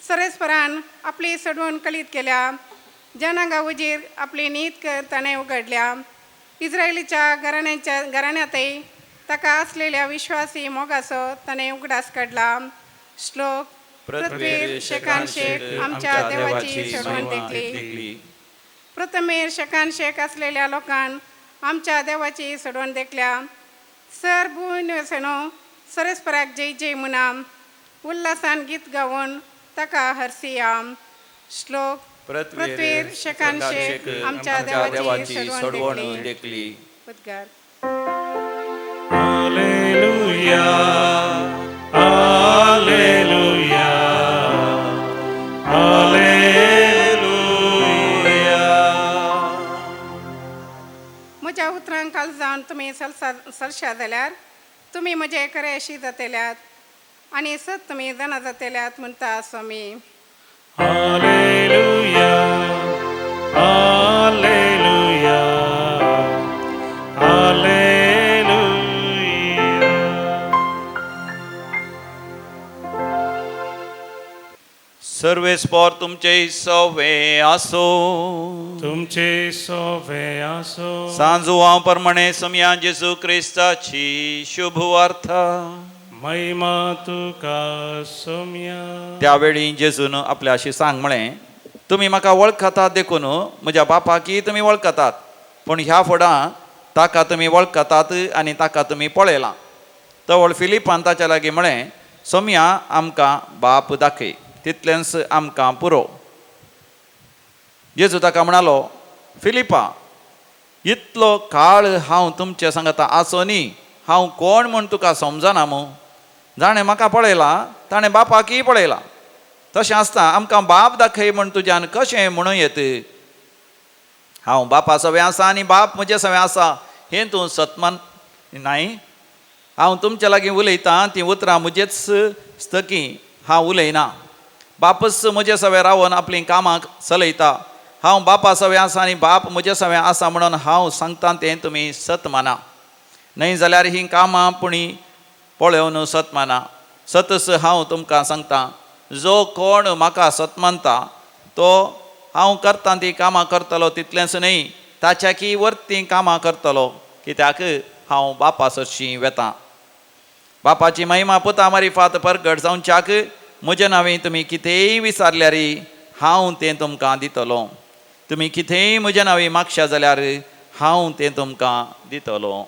सरेस्परान आपली सडवण कलीत केल्या. जनांगा उजीर आपली नीत कर ताणें उगडल्या. इस्रायलीच्या घराण्यांतय ताका आसलेल्या विश्वासी मोगाचो ताणें उगडास काडला. श्लोक. पृथ्वीर शेकान शेक आमच्या देवाची सडवण देखली. प्रथमेर शेकान शेक आसलेल्या लोकांन आमच्या देवाची सडवण देखल्या. सर भुवनेसनो सरेस्पराक जय जय मुनाम. उल्हासान गीत गावून ताका हरसिया. श्लोक. पृथ्वीर शेकान शेक आमच्या देवाची सडवण देखली. उद्गार. Hallelujah hallelujah hallelujah. म्हज्या उतरांक काल जावन तुमी सरशा जाल्यार तुमी म्हजे खरे अशी जातल्यात आनी सत तुमी जाणा जातल्यात म्हणटा स्वामी. Hallelujah hallelujah hallelujah. सर्वेस्पोर तुमचे सवे आसो. तुमचे सोवे आसो. सांजुवा प्रमाणे समया जेजू क्रिस्ताची शुभ वार्ता. महिमा तुका सोम्या. त्यावेळी जेजून आपल्याशी सांग म्हळें, तुमी म्हाका वळखतात देखून म्हज्या बापाकी तुमी वळखतात, पूण ह्या फुडां ताका तुमी वळखतात आनी ताका तुमी पळयलां. तवळ फिलिपान ताच्या लागीं म्हळें, सोम्या आमकां बाप दाखय, तितलेंच आमकां पुरो. जेजू ताका म्हणालो, फिलिपा, इतलो काळ हांव तुमचे सांगता आसोनी हांव कोण म्हूण तुका समजना मू. जाणें म्हाका पळयला ताणें बापाकी पळयला. तशें आसता आमकां बाप दाखय म्हूण तुज्यान कशें म्हणूं येत. हांव बापा सवें आसा आनी बाप म्हजे सवें आसा हें तूं सतमान नाय. हांव तुमच्या लागीं उलयतां तीं उतरां म्हजेच स्तकी हांव उलयना. बापच म्हजे सवें रावन आपलीं कामां चलयता. हांव बापा सवें आसा आनी बाप म्हजे सवें आसा म्हणून हांव सांगता तें तुमी सत माना. न्हय जाल्यार हीं कामां पुणी पळोवन सत माना. सतस हांव तुमकां सांगता, जो कोण म्हाका सत मानता तो हांव करता तीं कामां करतलो तितलेंच न्हय, ताच्याकी वर्ती कामां करतलो, कित्याक हांव बापा सरशीं वेतां. बापाची महिमा पुता मारिफात परगट जावच्याक म्हज्या नांवें तुमी कितेंय विचारल्यार हांव तें तुमकां दितलो. तुमी कितेंय म्हज्या नांवें मागश्या जाल्यार हांव तें तुमकां दितलो.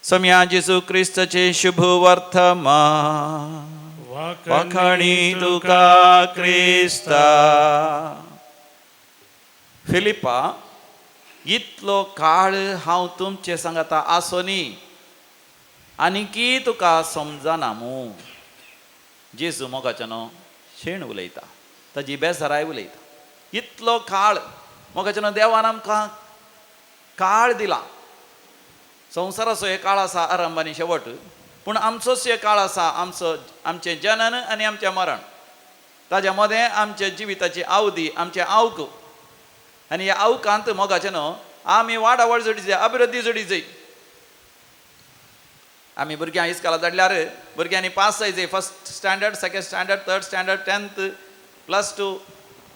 समया जेजू क्रिस्ताचे शुभ वर्तमान. वाखाणी तुका क्रिस्ता. फिलिपा, इतलो काळ हांव तुमचे सांगता आसोनी आनीकी तुका समजना मू. जेजू मोगाच्यानो शेण उलयता, ताजी बेजाराय उलयता. इतलो काळ मोगाच्यान देवान आमकां काळ दिला. संवसाराचो हे काळ आसा आरंभ आनी शेवट, पूण आमचोच हे काळ आसा आमचें जनन आनी आमचें मरण. ताज्या मदें आमच्या जिविताची आवदी, आमचें आवक. आनी ह्या आवकांत मोगाचें आमी वाडावळ जोडी जाय, अभिवृद्धी जोडी जाय. आमी भुरग्यां इस्काला धाडल्यार भुरग्यांनी पास जाय. First standard, second standard, third standard, 10th, +2,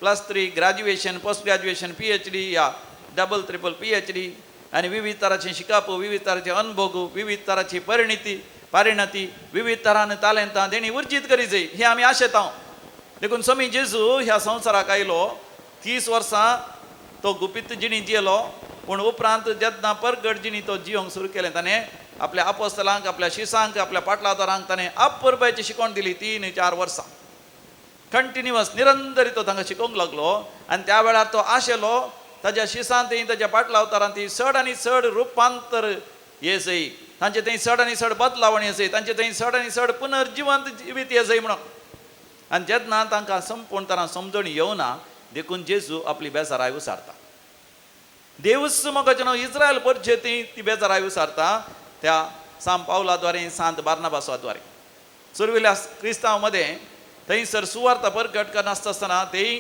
+3, graduation, post graduation, PhD या डबल ट्रिपल PhD आनी विविध तरांचें शिकप, विविध तरांचे अनुभव, विविध तरांची परिणती, विविध तरान तालेंतां तेणी उर्जीत करी जाय. ही आमी आशेता. देखून स्वामी जेजू ह्या संवसाराक आयलो. 30 वर्सां तो गुपीत जिणी जियेलो, पूण उपरांत जेन्ना परगट जिणी तो जियोंक सुरू केलें, ताणें आपल्या आपोस्तलांक, आपल्या शिसांक, आपल्या पाटलादारांक ताणें अपुरबायची शिकवण दिली. 3-4 वर्सां कंटिन्युअस निरंतरी तो तांकां शिकोवंक लागलो. आनी त्या वेळार तो आशेलो ताज्या शिसांतय ताज्या पाटलावतारांत चड आनी चड रुपांतर येसय, तांचे थंय चड आनी चड बदलावण येसय, तांचे थंय चड आनी चड पुनर्जिवंत जिवीत येसय म्हणून. आनी जेन्ना तांकां संपूर्ण तरां समजण येवना, देखून जेजू आपली बेजाराय उसारता. देवूच मोगाचें इस्रायल परचेती ती बेजाराय उसारता त्या सांत पावलाद्वारे, सांत बार्नाबासाद्वारे. सुरविल्ल्या क्रिस्तांव मध्ये थंयसर सुवार्ता परगट करनासतना तेय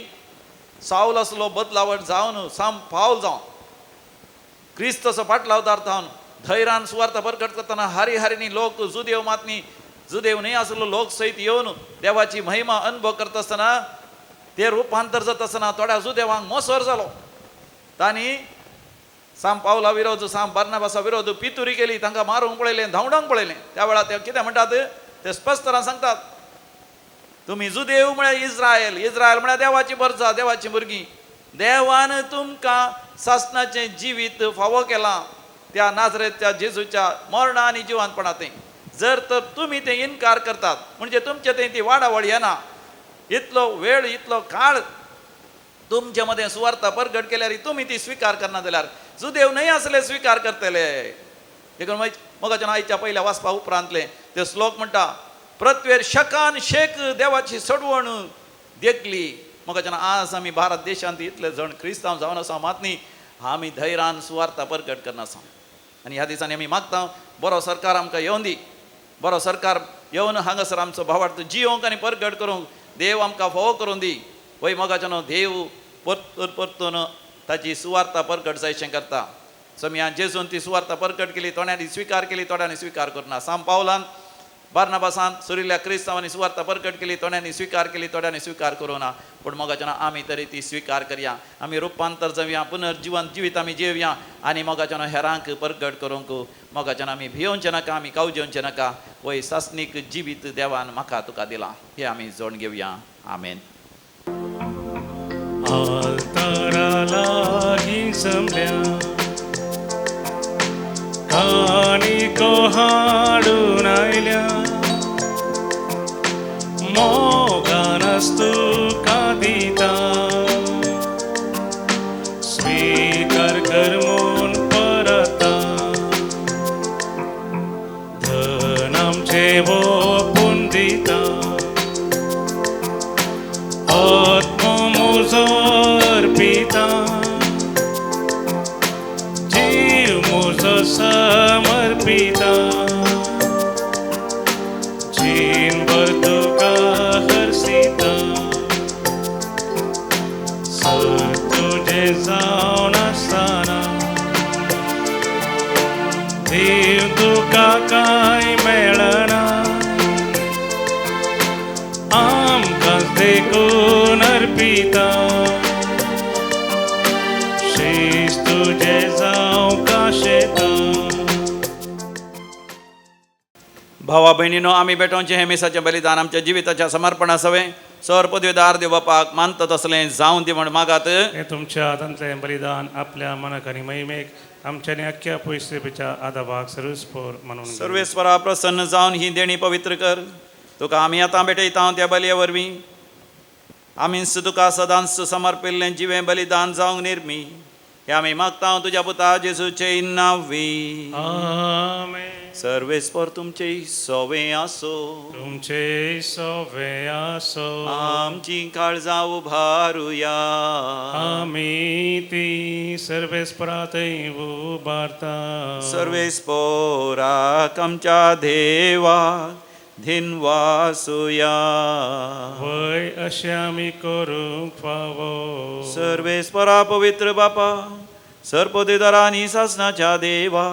साऊल असलो बदलावट जावन सांत पावल जावन क्रिस्तचो पाटलावदार जावन धैर्यान सुवार्ता परगट करतना हारी लोक, जुदेव मातनी, जुदेव न्हय आसलो लोक सयत येवन देवाची महिमा अनुभव करता आसतना ते रुपांतर जाता आसतना थोड्या जुदेवांक मोसोर जालो. तांणी सांत पावला विरोध, सांत बार्नाबासा विरोध पितुरी केली, तांकां मारूंक पळयलें, धांवडावंक पळयलें. त्या वेळार ते कितें म्हणटात, ते स्पश्ट तरान सांगतात, तुमी जुदेव म्हळ्यार इस्रायल म्हळ्यार देवाची परजा, देवाची भुरगीं. देवान तुमकां सासणाचें जिवीत फावो केलां त्या नाजरेच्या जेजूच्या मरणा आनी जिवंतपणांतय. जर तर तुमी ते इन्कार करतात म्हणजे तुमचे थंय ती वाडावळ येना. इतलो वेळ, इतलो काळ तुमचे मदें सुवार्ता परगट केल्यार तुमी ती स्विकार करना जाल्यार जुदेव न्हय आसले स्विकार करतले. देखून मोगाच्यान आयच्या पयल्या वाचपा उपरांतले ते श्लोक म्हणटा, प्रत्येर शकान शेक देवाची सडवण देखली. मोगाच्यान आज आमी भारत देशांत इतले जण क्रिस्तांव जावन आसा, मात न्ही आमी धैर्यान सुवार्ता परगट करना आसा. आनी ह्या दिसांनी आमी मागता बरो सरकार आमकां येवन दी. बरो सरकार येवन हांगासर आमचो भावार्थ जियोंक आनी परगट करूंक देव आमकां फोव करून दी. वय मोगाच्यान देव परतून ताची सुवार्ता परगट जायशें करता. समियान जेजून ती सुवार्ता परगट केली, थोड्यांनी स्विकार केली, थोड्यांनी स्विकार करना. सांत पावलान, बार्नाबासान सुरिल्ल्या क्रिस्तांवांनी सुवार्ता परगट केली, थोड्यांनी स्विकार केली, थोड्यांनी स्विकार करूना. पूण मोगाच्यान आमी तरी ती स्विकार करया. आमी रुपांतर जावया, पुनर्जिवन जिवीत आमी जिवया आनी मोगाच्यान हेरांक परगट करूंक मोगाच्यान आमी भियोवचें नाका, आमी कावजेवचें नाका. वय सासनीक जिवीत देवान म्हाका तुका दिलां, हे आमी जोड घेवया. आमेन. आल्तारा लागीं जमल्या काणिको हाडून आयल्या, मोगानस तुका दिता, स्वीकार कर म्हूण परता. धन आमचें ओपून दिता, आत्मो म्हजो अर्पिता, जीव म्हजो समर्पिता, जीनभर तुका हरसिता. सर तुजें जावन आसतना देव तुका कांय मेळना, आमकां देखून अर्पिता. शीस तुजें जावंक आशेता. भावा भयणीनो, आमी बेटोवचें हें मिसाचें बलिदान आमच्या जिविताच्या समर्पणा सवें सर पदवेदार देव बापाक मानता तसलें जावं दी म्हण मागात. हे तुमच्या हातांतलें बलिदान आपल्या मनाक आनी महिमेक आमच्या आनी अख्ख्या पयसुलीच्या आदाबाक सर्वस्पोर म्हणून सर्वेस्वरा प्रसन्न जावन ही देणी पवित्र कर. तुका आमी आतां भेटयता त्या बलये वरवीं आमीच तुका सदांच समर्पिल्लें जिवें बलिदान जावंक निर्मी हे आम्ही मागता तुझ्या पुता जेजूचे नावी. आमेन. सर्वेस्पर तुमचे सोवे असो. तुमचे सोवे असो. आमची काळजा उभारूया. आम्ही ती सर्वेस्परात उभारता. सर्वेस्पोराक आमच्या देवा धिनवासूया. वय अशें आमी करूंक फावो. सर्वेस्परा पवित्र बापा सर्पोदेदारा आनी सासणाच्या देवा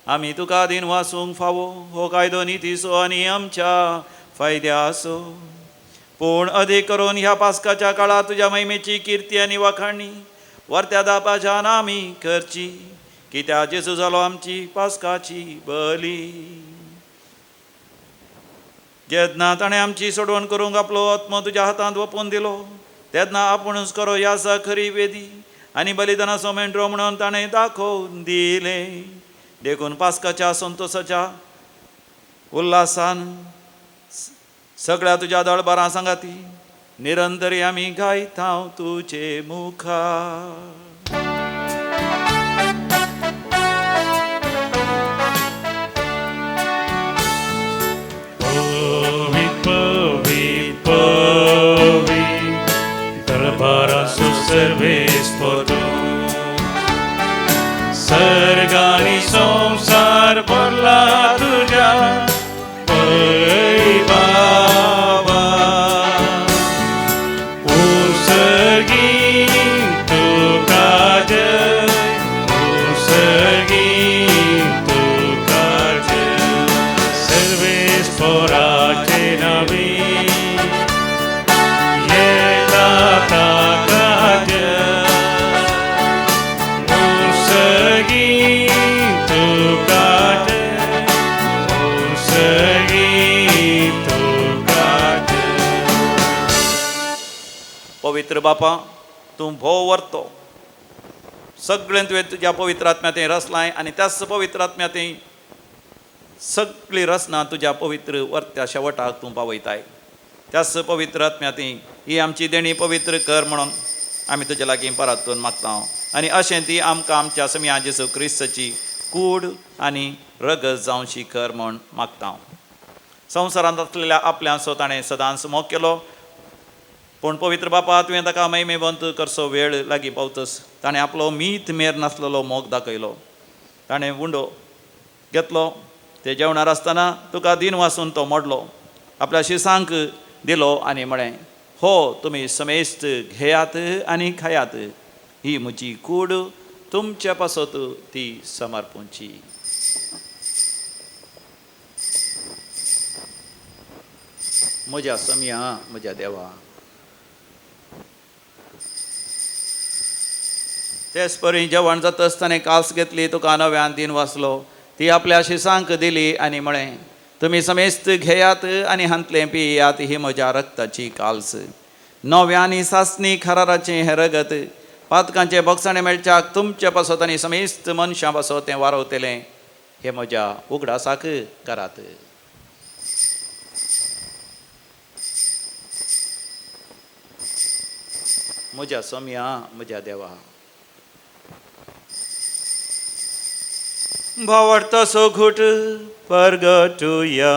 आमी तुका दिन वासूंक फावो. हो कायदो नितीसो आनी आमच्या फायद्या असो. पूण अधिक करून ह्या पास्काच्या काळात तुझ्या महिमेची कीर्ती आनी वाखाणणी वर्त्या दापाच्यान आमी करची. कित्याक जेजू जालो आमची पास्काची बली. जेन्ना ताणें आमची सोडवण करूंक आपलो आत्मो तुज्या हातांत ओपून दिलो तेन्ना आपुणूच करो ह्या आसा खरी वेदी आनी बलिदानाचो मेंढरो म्हणून ताणें दाखोवन दिलें. देखून पास्काच्या संतोशाच्या उल्हासान सगळ्या तुज्या दळबारां सांगाती निरंतरी आमी गायता तुजे मुखार. सर्गानी संसार भरला तुझ्या बाबा. उसर्गी तुका जय. उसर्गी तुका जय. सर्वेस्पराचे नावी पवित्र बापा तूं भोव व्हरतो. सगळें तुवें तुज्या पवित्र आत्म्यातें रचलाय आनी त्याच पवित्र आत्म्यातें सगळीं रचना तुज्या पवित्र वर्त्या शेवटाक तूं पावयताय. त्याच पवित्र आत्म्यातें ही आमची देणी पवित्र कर म्हणून आमी तुजे लागीं परतून मागता. आनी अशें ती आमकां आमच्या समिया जेजू क्रिस्ताची कूड आनी रगत जावची कर म्हूण मागता. संवसारांत आसलेल्या आपल्याचो ताणें सदांच मोग केलो. पूण पवित्र बापा तुवें ताका महिमेवंत करचो वेळ लागीं पावतस. ताणें आपलो मीत मेर नासलेलो मोग दाखयलो. ताणें उंडो घेतलो. ते जेवणार आसतना तुका दिन वासून तो मोडलो. आपल्या शिसांक दिलो आनी म्हळें हो तुमी समेस्त घेयात आनी खायात. ही म्हजी कूड तुमच्या पासत ती समर्पूंची. म्हज्या समिया म्हज्या देवा. तेच परी जेवण जाता आसतना काल्स घेतली तुका नव्यान दिन वाचलो. ती आपल्या शिसांक दिली आनी म्हळें तुमी समेस्त घेयात आनी हांतलें पियात. ही म्हज्या रक्ताची काल्स नव्यानी सासणी खराराचें हें रगत पातकांचे बगसाणे मेळच्याक तुमचे पासत आनी समेस्त मनशां पासत तें वारवतलें. हे म्हज्या उगडासाक करात. म्हज्या समिया म्हज्या देवा. भावार्थाचो घुट परगटुया.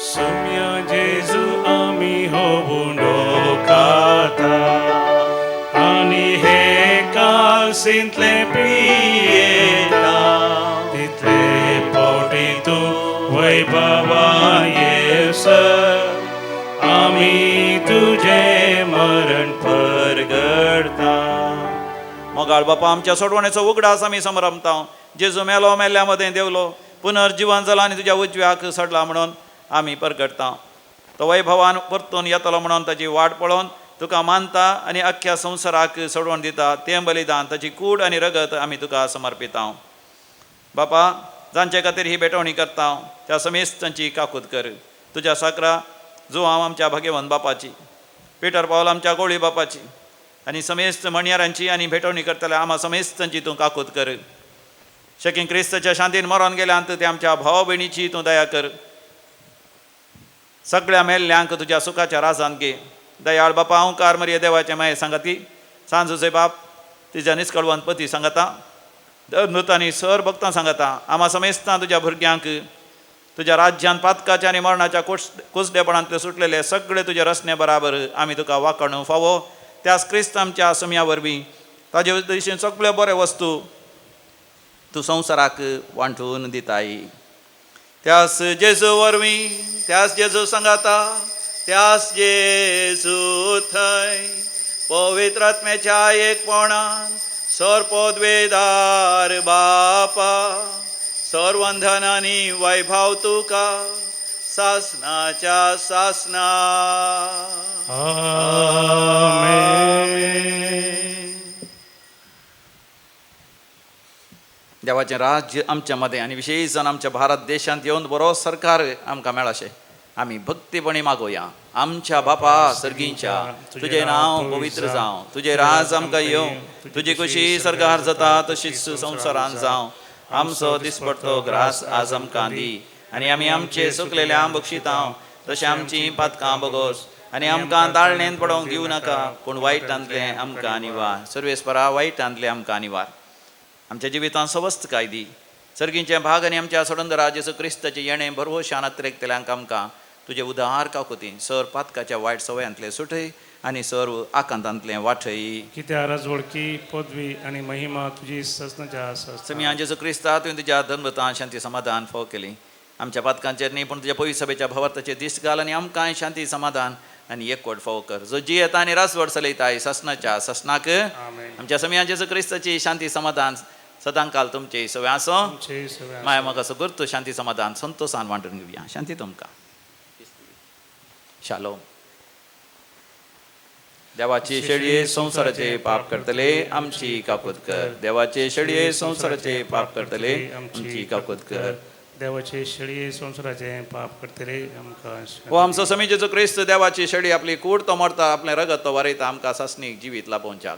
सौम्या जेजू आमी हो उंडो खाता आनी हे काल्सींतले पियेता. तितले पोटी तूं वैभवा येसर आमी तुजें मरण परगडता. मोगाळ बापा आमच्या सोडवणेचो उगडास आमी समरमता. जेजू मेलो मेल्ल्या मदें देवलो पुनर्जीवन जाला आनी तुज्या उजव्याक सडला म्हणून आमी परगडता. तो वैभवान परतून येतलो म्हणून ताची वाट पळोवन तुका मानता आनी अख्ख्या संवसाराक सोडवण दिता. तें बलिदान ताची कूड आनी रगत आमी तुका समर्पिता. बापा जांचे खातीर ही भेटवणी करता त्या समेस्तांची काकूत कर. तुज्या साकरा जो हांव आमच्या भाग्यवान बापाची, पिटर पावल आमच्या गोळी बापाची आनी समेस्त मणयारांची आनी भेटवणी करतल्या आम्हा समेस्तांची तूं काकूत कर. शकीं क्रिस्ताच्या शांतीन मरोन गेल्यांत ते आमच्या भाव भयणीची तूं दया कर. सगळ्या मेल्ल्यांक तुज्या सुखाच्या राजांत घे. दयाळ बापा ओंकार मरिये देवाचे माये सांगाती सांजुचे बाप तिच्या निष्कळवंत पती सांगता धर्मदूतांनी सर भक्तां सांगता आम्हा समेस्तां तुज्या भुरग्यांक तुज्या राज्यान पातकाच्या आनी मरणाच्या कुसडेपणांतले सुटलेले सगळे तुजे रचने बराबर आमी तुका वाकणू फावो त्याच क्रिस्त आमच्या सम्या वरवीं ताजे दिशेन सगळे बरे वस्तू तूं संवसाराक वांटून दिताय त्यास जेजू वरवीं त्यास जेजू सांगाता त्यास जेजू थंय पवित्र आत्म्याच्या एकपणान सर्पोद्वेदार बापा सर्वंधन आनी वैभव तुका सासनाच्या सासना देवाचें राज्य आमच्या मदें आनी विशेशण आमच्या भारत देशांत येवन बरो सरकार आमकां मेळाशे आमी भक्तीपणी मागोया आमच्या बापा सर्गींच्या तुजें नांव पवित्र जावं तुजें राज आमकां येवं तुजी खुशी सरकार जाता तशीच संवसारांत जावं आमचो दिसपडटो ग्रास आज आमकां दी आनी आमी आमचे सुकलेल्या बक्षितांव तशें आमची पातकां बगोस आनी आमकां दाळणेंत पडोवंक दिवं नाका पूण वायटांतलें आमकां निवार सर्वेस्परा वायटांतलें आमकां निवार आमच्या जिवितांत सवस्थकाय दी सर्गींचे भाग आनी आमच्या सोडंदरा जेजू क्रिस्ताचें येणें भरवशान अत्रेकतल्यांक आमकां तुजे उदार काकुती सर पातकाच्या वायट सवयांतले सुटय आनी सर्व आकांतांतले वाठय कित्या राजवडकी पदवी आनी महिमा तुजी ससनाच्या समिया जेजू क्रिस्ता तुवें तुज्या धर्मतां शांती समाधान फाव केली आमच्या पातकांचेर न्ही पूण तुज्या पवित्र सभेच्या भवार्थाचेर दिश्ट घाल आनी आमकांय शांती समाधान आनी एकवट फाव कर जो जी येता आनी रासवड चलयताय ससनाच्या ससनाक आमच्या समिया जेजू क्रिस्ताची शांती समाधान सदां काल तुमचे सवय आसो माय म्हाका सगळ्यो शांती समाधान संतोषान वांटून घेवया शांती तुमकां शालोम देवाचे शेळये संसाराचे पाप करतले आमची काकूत कर देवाचे शेळये संसाराचे पाप करतले आमची काकूत कर देवाचे शेळये संसाराचे पाप करतले आमकां हो आमचो समी जेजू क्रिस्त देवाची शेळी आपली कूड तो मरता आपले रगत तो वरयता आमकां सासणीक जिवीत लापोवच्याक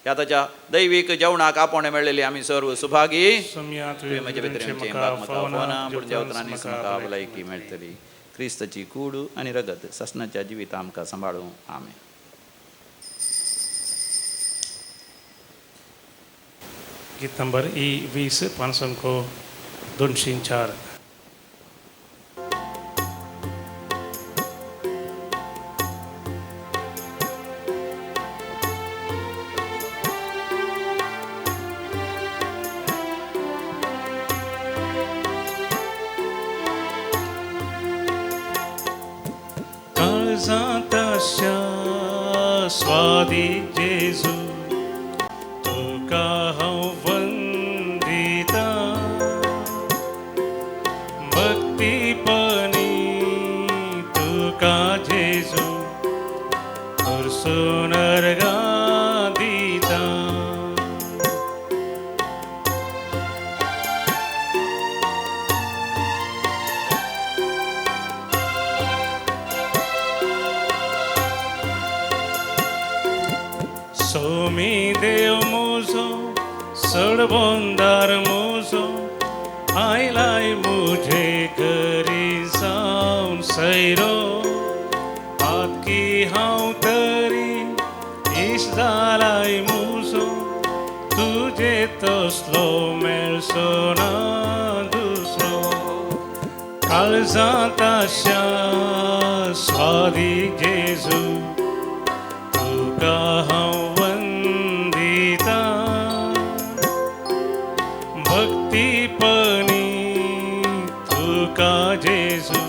ह्या ताच्या दैवीक जेवणाक आपण मेळलेली आमी सर्व सुभागी तुवें म्हजे भितर म्हाका फोना पूण जेवतनांनी म्हाका भलायकी मेळटली क्रिस्ताची कूड आनी रगत ससनाच्या जिवितां आमकां सांबाळूं आमेन गीत नंबर E20 पानसंको 204 काळजांतल्या स्वादी जेजू तुका हांव वंदिता भक्तीपणी तुका जेजू हरसून अर्गा दिता सोमी देव मोजो सडबोंदार मोजो आयलाय मुझे घरी जावन सैरो पातकी हांव तरी इश जालाय मुजो तुजे तसलो मेळचो ना दुसरो काळजांत आशा स्वादी जेजू तुका हांव वंदिता भक्तीपणी तुका जेजू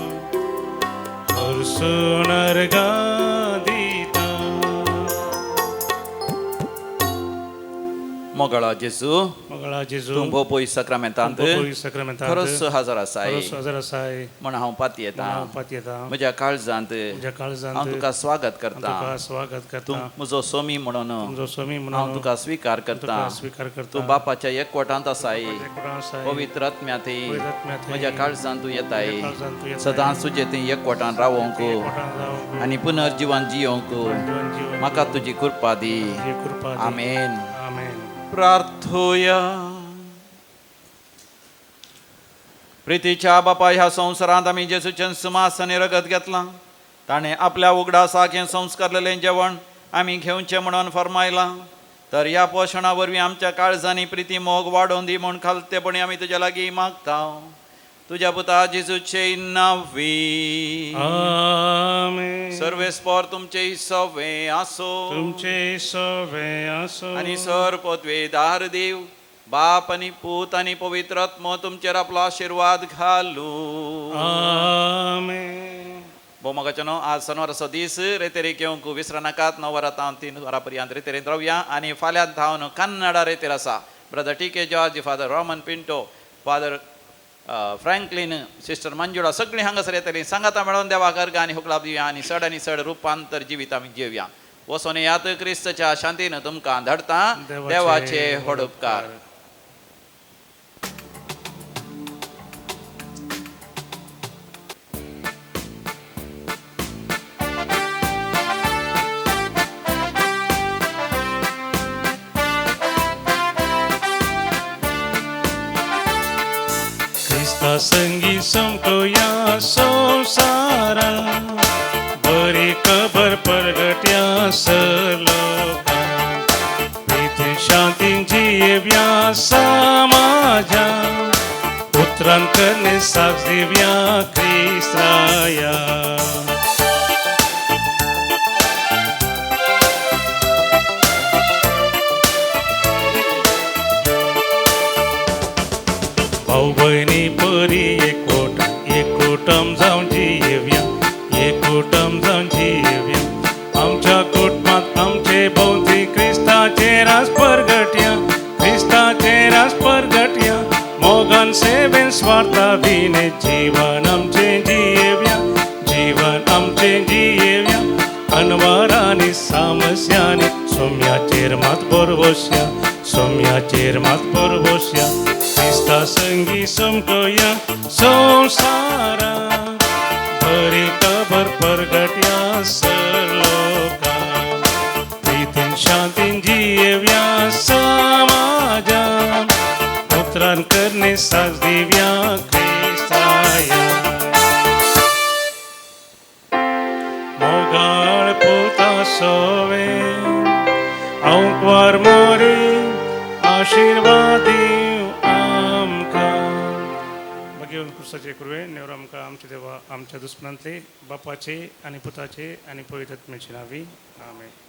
हरसून अर्गा दिता मोगळा जेजू मंगळा जेजू तूं भोवपळी सक्रामेंतांत खरोच हजर आसाय हजर आसाय म्हण हांव पाती येता पात येता म्हज्या काळजांत म्हज्या काळजांत हांव तुका स्वागत करता तुका स्वागत तूं करता म्हजो सोमी म्हणून तुमचो स्वामी हांव म्हणून तुका स्विकार करता तुका स्वीकार करता तूं बापाच्या एकवटांत आसाय एकवटांत आसाय पवित्र आत्म्यांतय पवित्र आत्म्यांतय म्हज्या काळजांत तूं येताय म्हज्या काळजांत तूं येताय सदांच तुजे थंय एकवटान रावोंक एकवटांत रावंक आनी पुनर्जीवन जियोंक जीवन म्हाका तुजी कृपा दी तुजी कृपा दी. आमेन आमेन प्रार्थोया प्रितीच्या बापा ह्या संवसारांत आमी जेजूचें सुमास आनी रगत घेतलां ताणें आपल्या उगडासाक हें संस्कारलेलें जेवण आमी घेवचें म्हणून फरमायलां तर या पोषणा वरवीं आमच्या काळजांनी प्रिती मोग वाडोवन दी म्हूण खालतेपणी आमी तुज्या लागीं मागता तुज्या पुता जेजूचे नांवी. आमेन. सर्वेस्पर तुमचे सवे आसो तुमचे सवे असो आणि सर पोतवे दार देव बाप आणि पूत आणि पवित्र आत्मा तुमचेर आपलो आशीर्वाद घालू. आमेन. भोवमागाच्यानो आज शनिवाराचो दीस रेतेरेक येवंक विसरा नाकात. 9 वरां तावन 3 वरां पर्यंत रेतेरेन रावया. आनी फाल्यां धांवन कन्नडा रेतेर आसा. Brother T K George, father Roman Pinto, father Franklin, sister Manjula सगळीं हांगासर येतलीं. सांगाता मेळोन देवाक अर्घ आनी हुकलाब दिवया आनी चड रुपांतर जिवीत आमी जेवया. वचोन येयात क्रिस्तच्या शांतीन तुमकां धाडटा देवाचे व्हड उपकार. Krista संगी समकोया संसारा बरी खबर परगट्या सलोका प्रीती शांती जियेव्या समाजा पुत्रान करणे साक्ष दिव्या क्रिस्ताया. भाऊ बहिणी परी एकवटम जाऊन जियेव्या एकवटम जाऊन जियेव्या. आमच्या कुटुंबात आमचे भोवती क्रिस्ताचे रास परगट्या क्रिस्ताचे रास परगट्या. मोगान सेवेन स्वार्था विने जीवन आमचे जियेव्या जीवन आमचे जियेव्या. अनवरांनी समस्यांनी सोम्याचेर मात परवश्या सोम्याचेर मात परवश्या. क्रिस्ता संगी समकोया संसारा बरी खबर परगट्या सलोका प्रीतीन शांतीन जियेव्या समाजा पुत्रान करणे साक्ष दिव्या क्रिस्ताया. मोगाळ पुता सोवे औंकवार मोरी आशीर्वादी क्रिस्ताचे कृपे नेवर आमकां आमचे देवा आमच्या दुस्मनांतले बापाचे आनी पुताचे आनी पवित्र आत्म्याचे नांवी. आमेन.